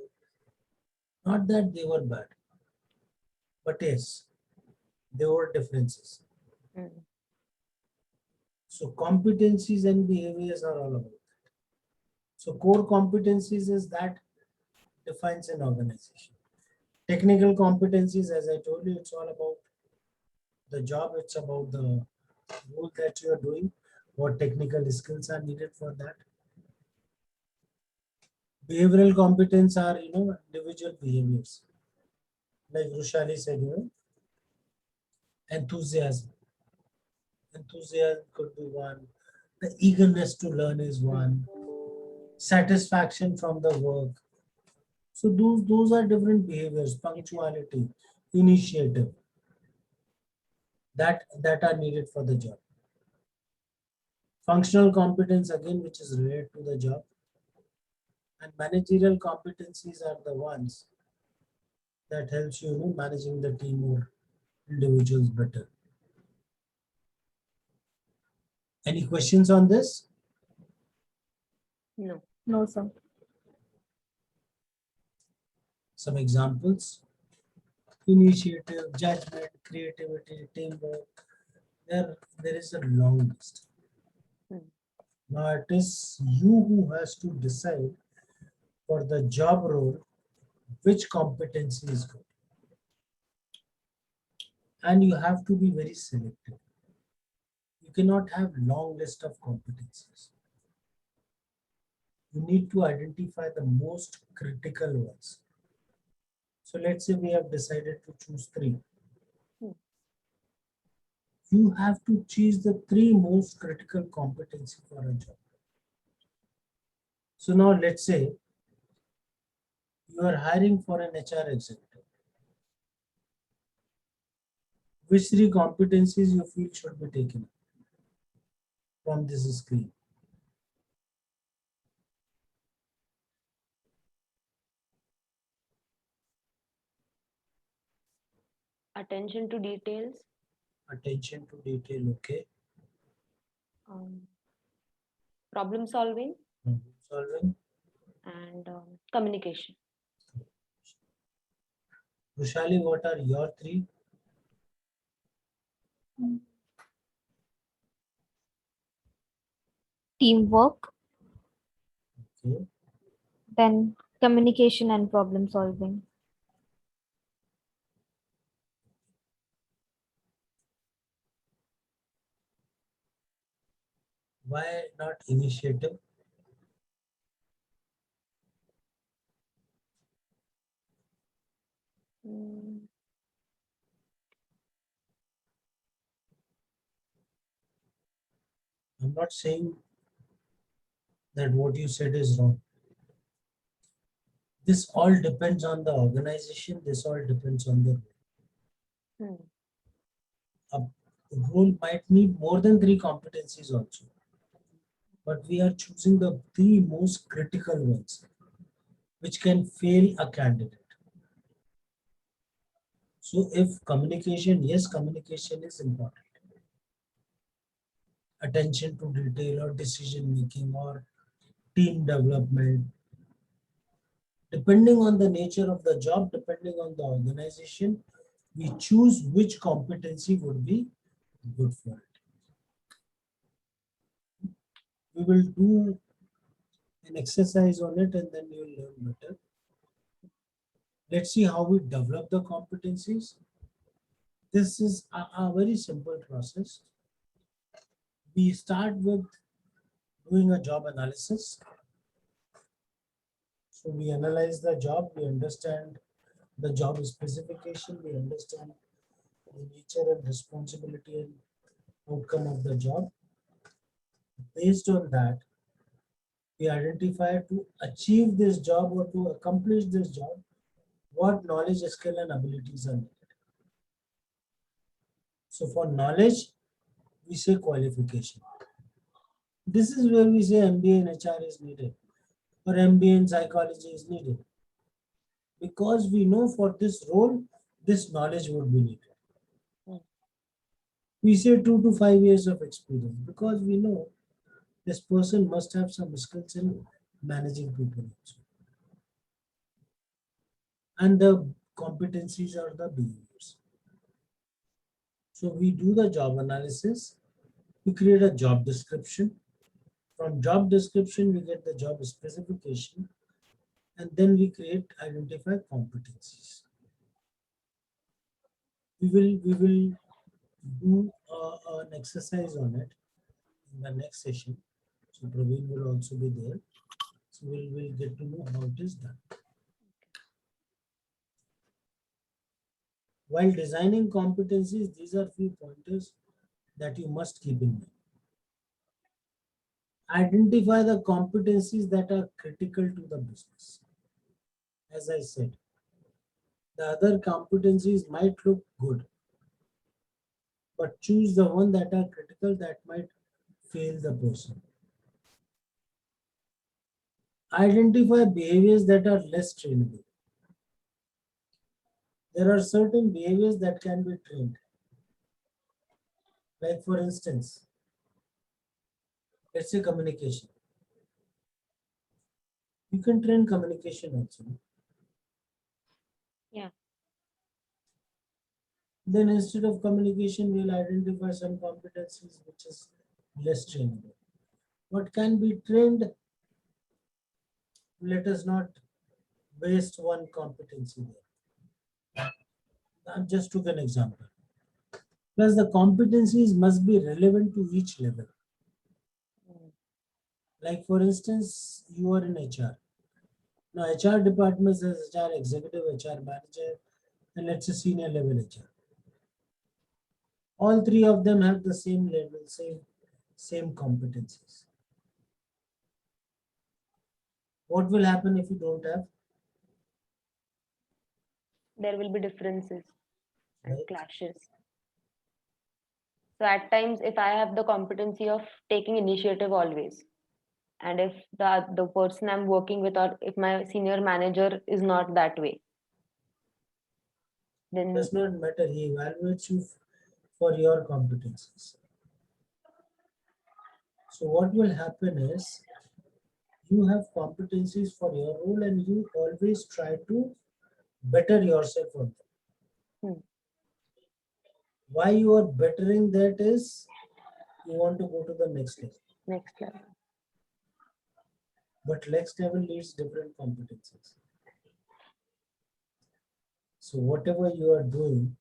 Not that they were bad, but yes, there were differences. Hmm. So competencies and behaviors are all about that. So core competencies is that defines an organization. Technical competencies, as I told you, it's all about the job. It's about the role that you are doing, what technical skills are needed for that. Behavioral competence are, individual behaviors. Like Rushali said, enthusiasm. Enthusiasm could be one. The eagerness to learn is one. Satisfaction from the work. So those are different behaviors. Punctuality, initiative. That are needed for the job. Functional competence again, which is related to the job. And managerial competencies are the ones that helps you, managing the team or individuals better. Any questions on this? No. No, sir. Some examples: initiative, judgment, creativity, teamwork. There is a long list. Hmm. Now it is you who has to decide for the job role which competency is good. And you have to be very selective. You cannot have long list of competencies. You need to identify the most critical ones. So let's say we have decided to choose three. Hmm. You have to choose the three most critical competency for a job. So now let's say you are hiring for an HR executive. Which three competencies you feel should be taken from this screen? Attention to details, Attention to detail, okay. um, problem solving, Problem solving. and communication. Vishali, what are your three? Teamwork, Okay. then communication and problem solving. Why not initiative? Mm, I'm not saying that what you said is wrong. This all depends on the organization. This all depends on the hmm. a role might need more than three competencies also. But we are choosing the three most critical ones which can fail a candidate. So if communication, yes, communication is important. Attention to detail or decision making or team development. Depending on the nature of the job, depending on the organization, we choose which competency would be good for it. We will do an exercise on it and then you will learn better. Let's see how we develop the competencies. This is a very simple process. We start with doing a job analysis. So we analyze the job, we understand the job specification, we understand the nature and responsibility and outcome of the job. Based on that, we identify to achieve this job or to accomplish this job, what knowledge, skill, and abilities are needed. So for knowledge, we say qualification. This is where we say MBA in HR is needed or MBA in psychology is needed. Because we know for this role, this knowledge would be needed. Hmm. We say 2 to 5 years of experience because we know this person must have some skills in managing people also. And the competencies are the behaviors. So we do the job analysis, we create a job description. From job description, we get the job specification, and then we identify competencies. We will do an exercise on it in the next session. So Praveen will also be there. So we'll get to know how it is done. While designing competencies, these are few pointers that you must keep in mind. Identify the competencies that are critical to the business. As I said, the other competencies might look good, but choose the one that are critical that might fail the person. Identify behaviors that are less trainable. There are certain behaviors that can be trained. Like for instance, let's say communication. You can train communication also. Yeah. Then instead of communication, we'll identify some competencies which is less trainable. What can be trained, let us not waste one competency there. I just took an example. Plus, the competencies must be relevant to each level. Mm. Like, for instance, you are in HR. Now, HR department says HR executive, HR manager, and let's say senior level HR. All three of them have the same level, same competencies. What will happen if you don't have? There will be differences and Right? clashes. So at times, if I have the competency of taking initiative always, and if the person I'm working with, or if my senior manager is not that way, then Does not matter. He evaluates you for your competencies. So what will happen is you have competencies for your role and you always try to better yourself on them. hmm, Why you are bettering that is you want to go to the next level. next level. But next level needs different competencies. So whatever you are doing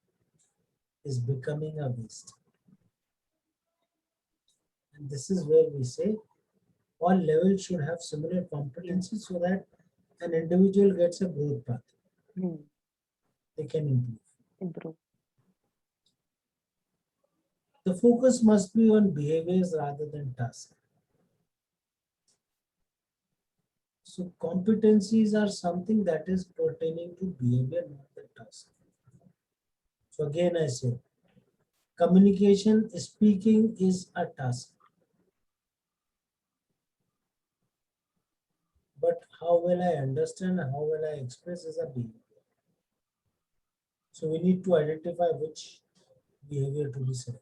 is becoming a waste. And this is where we say all levels should have similar competencies so that an individual gets a growth path. Hmm, They can improve. improve. The focus must be on behaviors rather than tasks. So competencies are something that is pertaining to behavior, not the task. So again, I say communication, speaking is a task. But how will I understand, how will I express is a behavior. So we need to identify which behavior to be selected.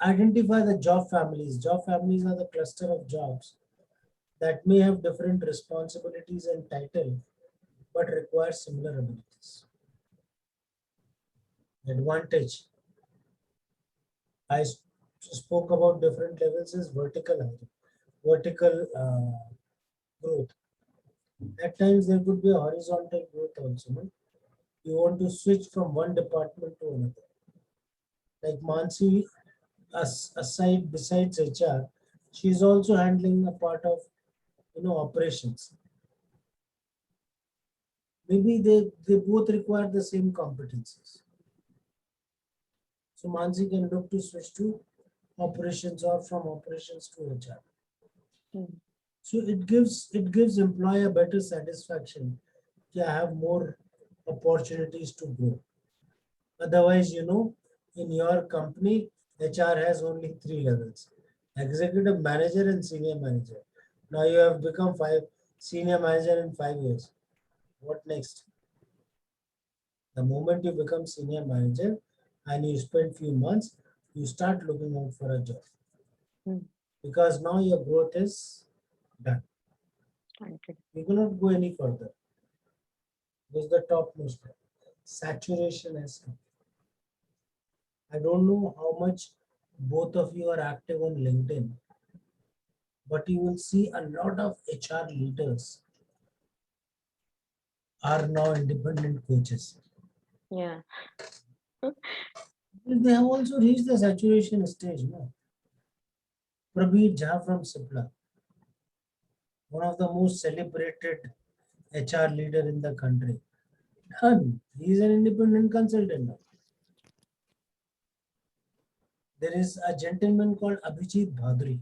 Identify the job families. Job families are the cluster of jobs that may have different responsibilities and title but require similar abilities. Advantage. Spoke about different levels is vertical growth. At times there could be a horizontal growth also. No? You want to switch from one department to another. Like Mansi, aside besides HR, she is also handling a part of operations. Maybe they both require the same competencies. So Mansi can look to switch to operations or from operations to HR. Hmm, So it gives employer better satisfaction. Yeah, I have more opportunities to grow. Otherwise, in your company, HR has only three levels: executive manager and senior manager. Now you have become senior manager in 5 years. What next? The moment you become senior manager and you spend few months, you start looking out for a job hmm, because now your growth is done. granted. You cannot go any further. This is the topmost level. Saturation has come. I don't know how much both of you are active on LinkedIn, but you will see a lot of HR leaders are now independent coaches. Yeah. They have also reached the saturation stage. No? Prabir Jha from Cipla, one of the most celebrated HR leader in the country. Done. He is an independent consultant now. There is a gentleman called Abhijit Bhadri.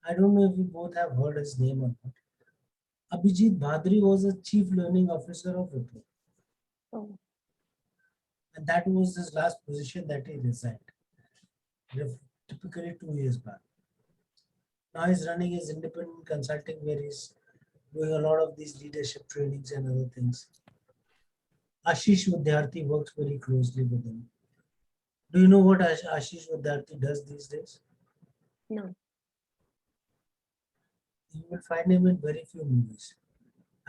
I don't know if you both have heard his name or not. Abhijit Bhadri was a chief learning officer of Wipro, Oh, and that was his last position that he resigned, typically 2 years back. Now he's running his independent consulting where he's doing a lot of these leadership trainings and other things. Ashish Vidyarthi works very closely with him. Do you know what Ashish Vidyarthi does these days? no. You will find him in very few movies.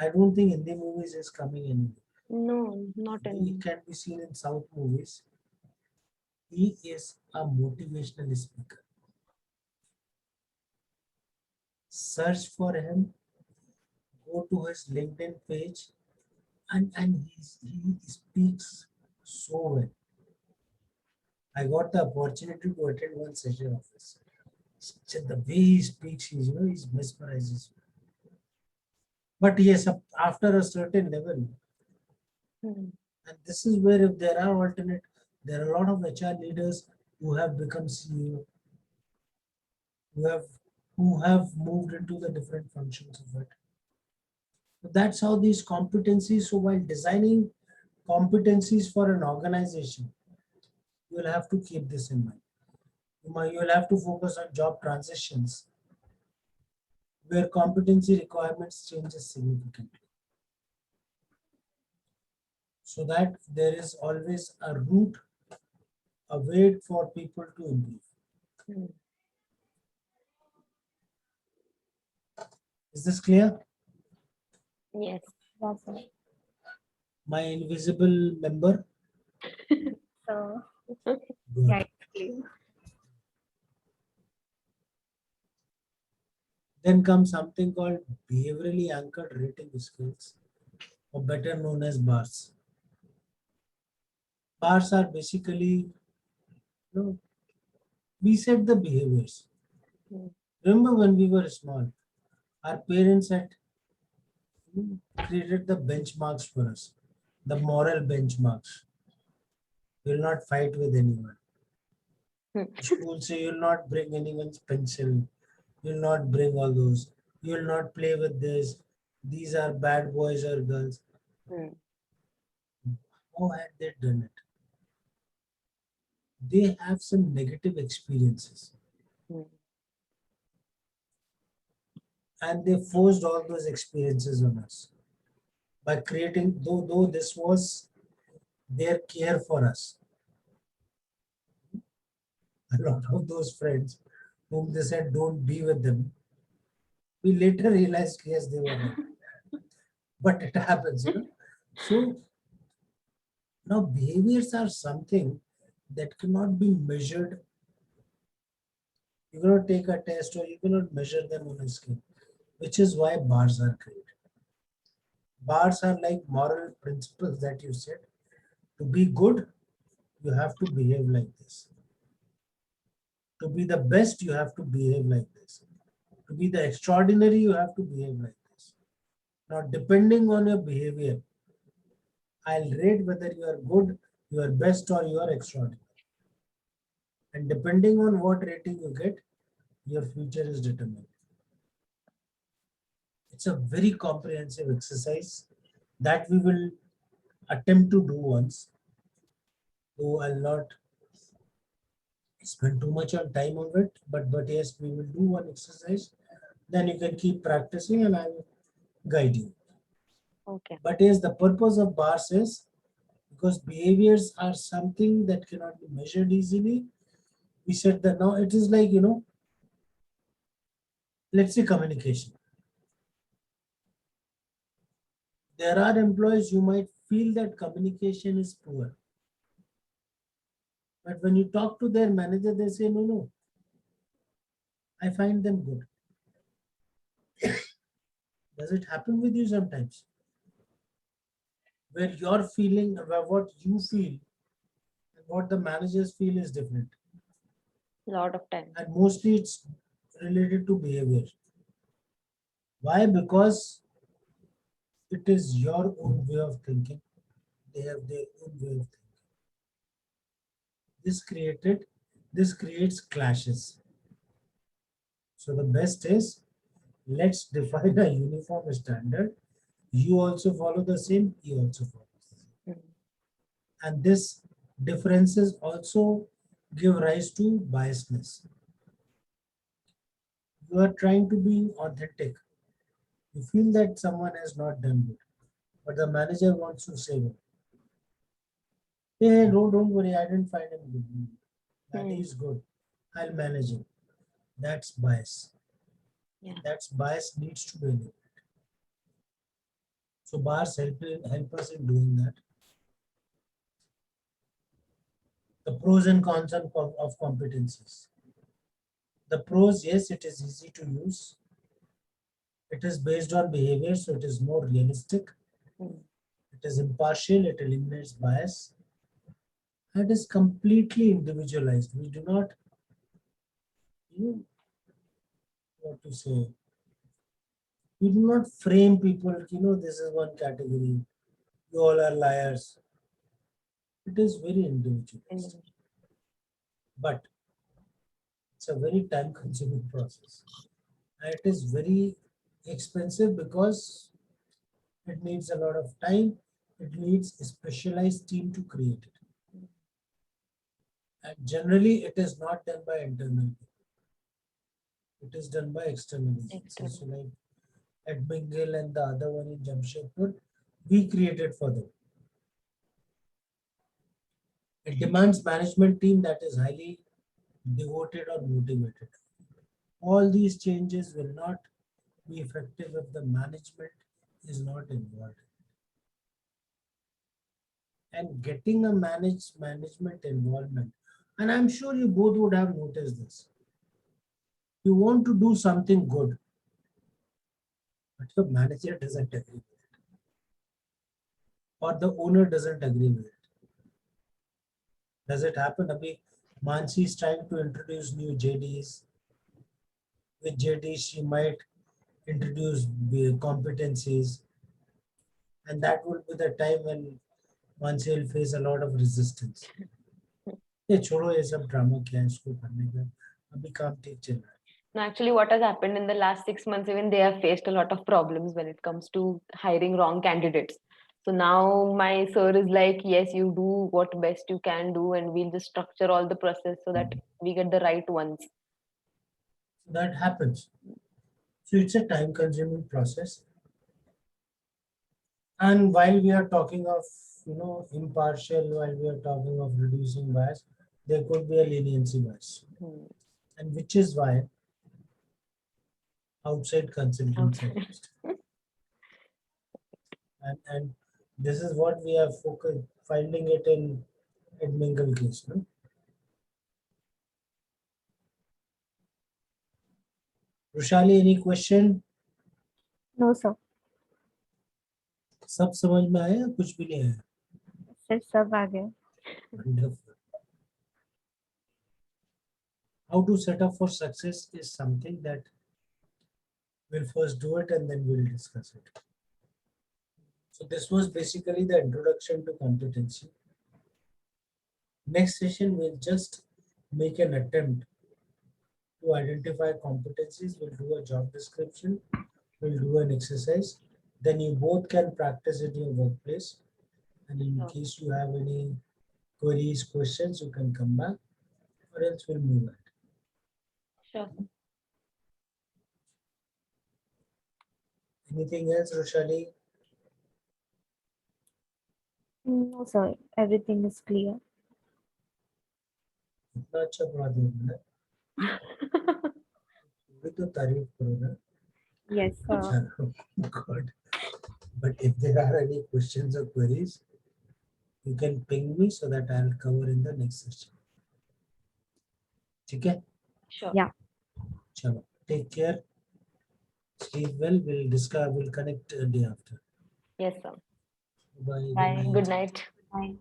I don't think Hindi movies is coming anymore. No, not It in. can be seen in South movies. He is a motivational speaker. Search for him, go to his LinkedIn page, and he speaks so well. I got the opportunity to attend one session of his. The way he speaks, he's mesmerizes. But yes, after a certain level, Hmm. and this is where if there are alternate, there are a lot of HR leaders who have become CEO, who have who have moved into the different functions of it. So that's how these competencies. So while designing competencies for an organization, you'll have to keep this in mind. You'll have to focus on job transitions where competency requirements changes significantly, so that there is always a route, a way for people to improve. Hmm. Is this clear? Yes. That's it. My invisible member. So Good. yeah, it's clear. Then comes something called behaviorally anchored rating skills, or better known as bars. Bars are basically, we set the behaviors. Hmm. Remember when we were small, our parents had created the benchmarks for us, the moral benchmarks. You'll not fight with anyone. Hmm. School say you'll not bring anyone's pencil. You'll not bring all those. You'll not play with this. These are bad boys or girls. Hmm. How had they done it? They have some negative experiences, Hmm. and they forced all those experiences on us by creating, though this was their care for us. A lot of those friends whom they said don't be with them, we later realized yes, they were right. But it happens. So now behaviors are something that cannot be measured. You cannot take a test or you cannot measure them on a scale, which is why bars are created. Bars are like moral principles that you set. To be good, you have to behave like this. To be the best, you have to behave like this. To be the extraordinary, you have to behave like this. Now, depending on your behavior, I'll rate whether you are good, you are best, or you are extraordinary. And depending on what rating you get, your future is determined. It's a very comprehensive exercise that we will attempt to do once. Though I'll not spend too much on time on it, but yes, we will do one exercise. Then you can keep practicing and I will guide you. Okay. But yes, the purpose of bars is because behaviors are something that cannot be measured easily. We said that now it is like, let's say communication. There are employees who might feel that communication is poor. But when you talk to their manager, they say, no, no, I find them good. Does it happen with you sometimes? Where your feeling, where what you feel and what the managers feel is different. Lot of time. And mostly it's related to behavior. Why? Because it is your own way of thinking. They have their own way of thinking. This created, this creates clashes. So the best is, let's define a uniform standard. You also follow the same, he also follows the same. Hmm. And this differences also give rise to biasness. You are trying to be authentic. You feel that someone has not done good, but the manager wants to say, well, hey, no, don't worry, I didn't find him good. That Hmm. is good. I'll manage him. That's bias. Yeah. That's bias needs to be eliminated. So bars help us in doing that. The pros and cons of competencies. The pros, yes, it is easy to use. It is based on behavior, so it is more realistic. Mm. It is impartial, it eliminates bias. It is completely individualized. We do not, what to say, we do not frame people, this is one category, you all are liars. It is very individualized. But it's a very time consuming process. And it is very expensive because it needs a lot of time. It needs a specialized team to create it. And generally, it is not done by internal people. It is done by external agencies. So like Edmingle and the other one in Jamshedpur, we created for them. It demands management team that is highly devoted or motivated. All these changes will not be effective if the management is not involved. And getting a management involvement, and I'm sure you both would have noticed this. You want to do something good, but the manager doesn't agree with it, or the owner doesn't agree with it. Does it happen? Abhi, Mansi is trying to introduce new JDs. With JDs, she might introduce the competencies, and that will be the time when Mansi will face a lot of resistance. ये छोड़ो ये सब drama क्या है इसको करने का अभी काम ठीक चल रहा है. No, actually, what has happened in the last 6 months, even they have faced a lot of problems when it comes to hiring wrong candidates. So now my sir is like, yes, you do what best you can do, and we'll just structure all the process so that we get the right ones. That happens. So it's a time consuming process. And while we are talking of, impartial, while we are talking of reducing bias, there could be a leniency bias. And which is why outside consultants are used. And this is what we have focused, finding it in Edmingle case. No? Rushali, any question? No, sir. सब समझ में आया कुछ भी नहीं आया? Sir, सब आ गया. Wonderful. How to set up for success is something that we'll first do it and then we'll discuss it. So this was basically the introduction to competency. Next session, we'll just make an attempt to identify competencies. We'll do a job description. We'll do an exercise. Then you both can practice in your workplace. And in case you have any queries, questions, you can come back, or else we'll move on. Sure. Anything else, Roshali? No, sir. Everything is clear. इतना अच्छा पढ़ा दिया मैंने. थोड़ी तो तारीफ करो ना. Yes, sir. चलो, good. But if there are any questions or queries, you can ping me so that I'll cover in the next session. ठीक है? Sure. Yeah. चलो, take care. Sleep well. We'll connect a day after. Yes, sir. Bye. Bye. Good night. Bye.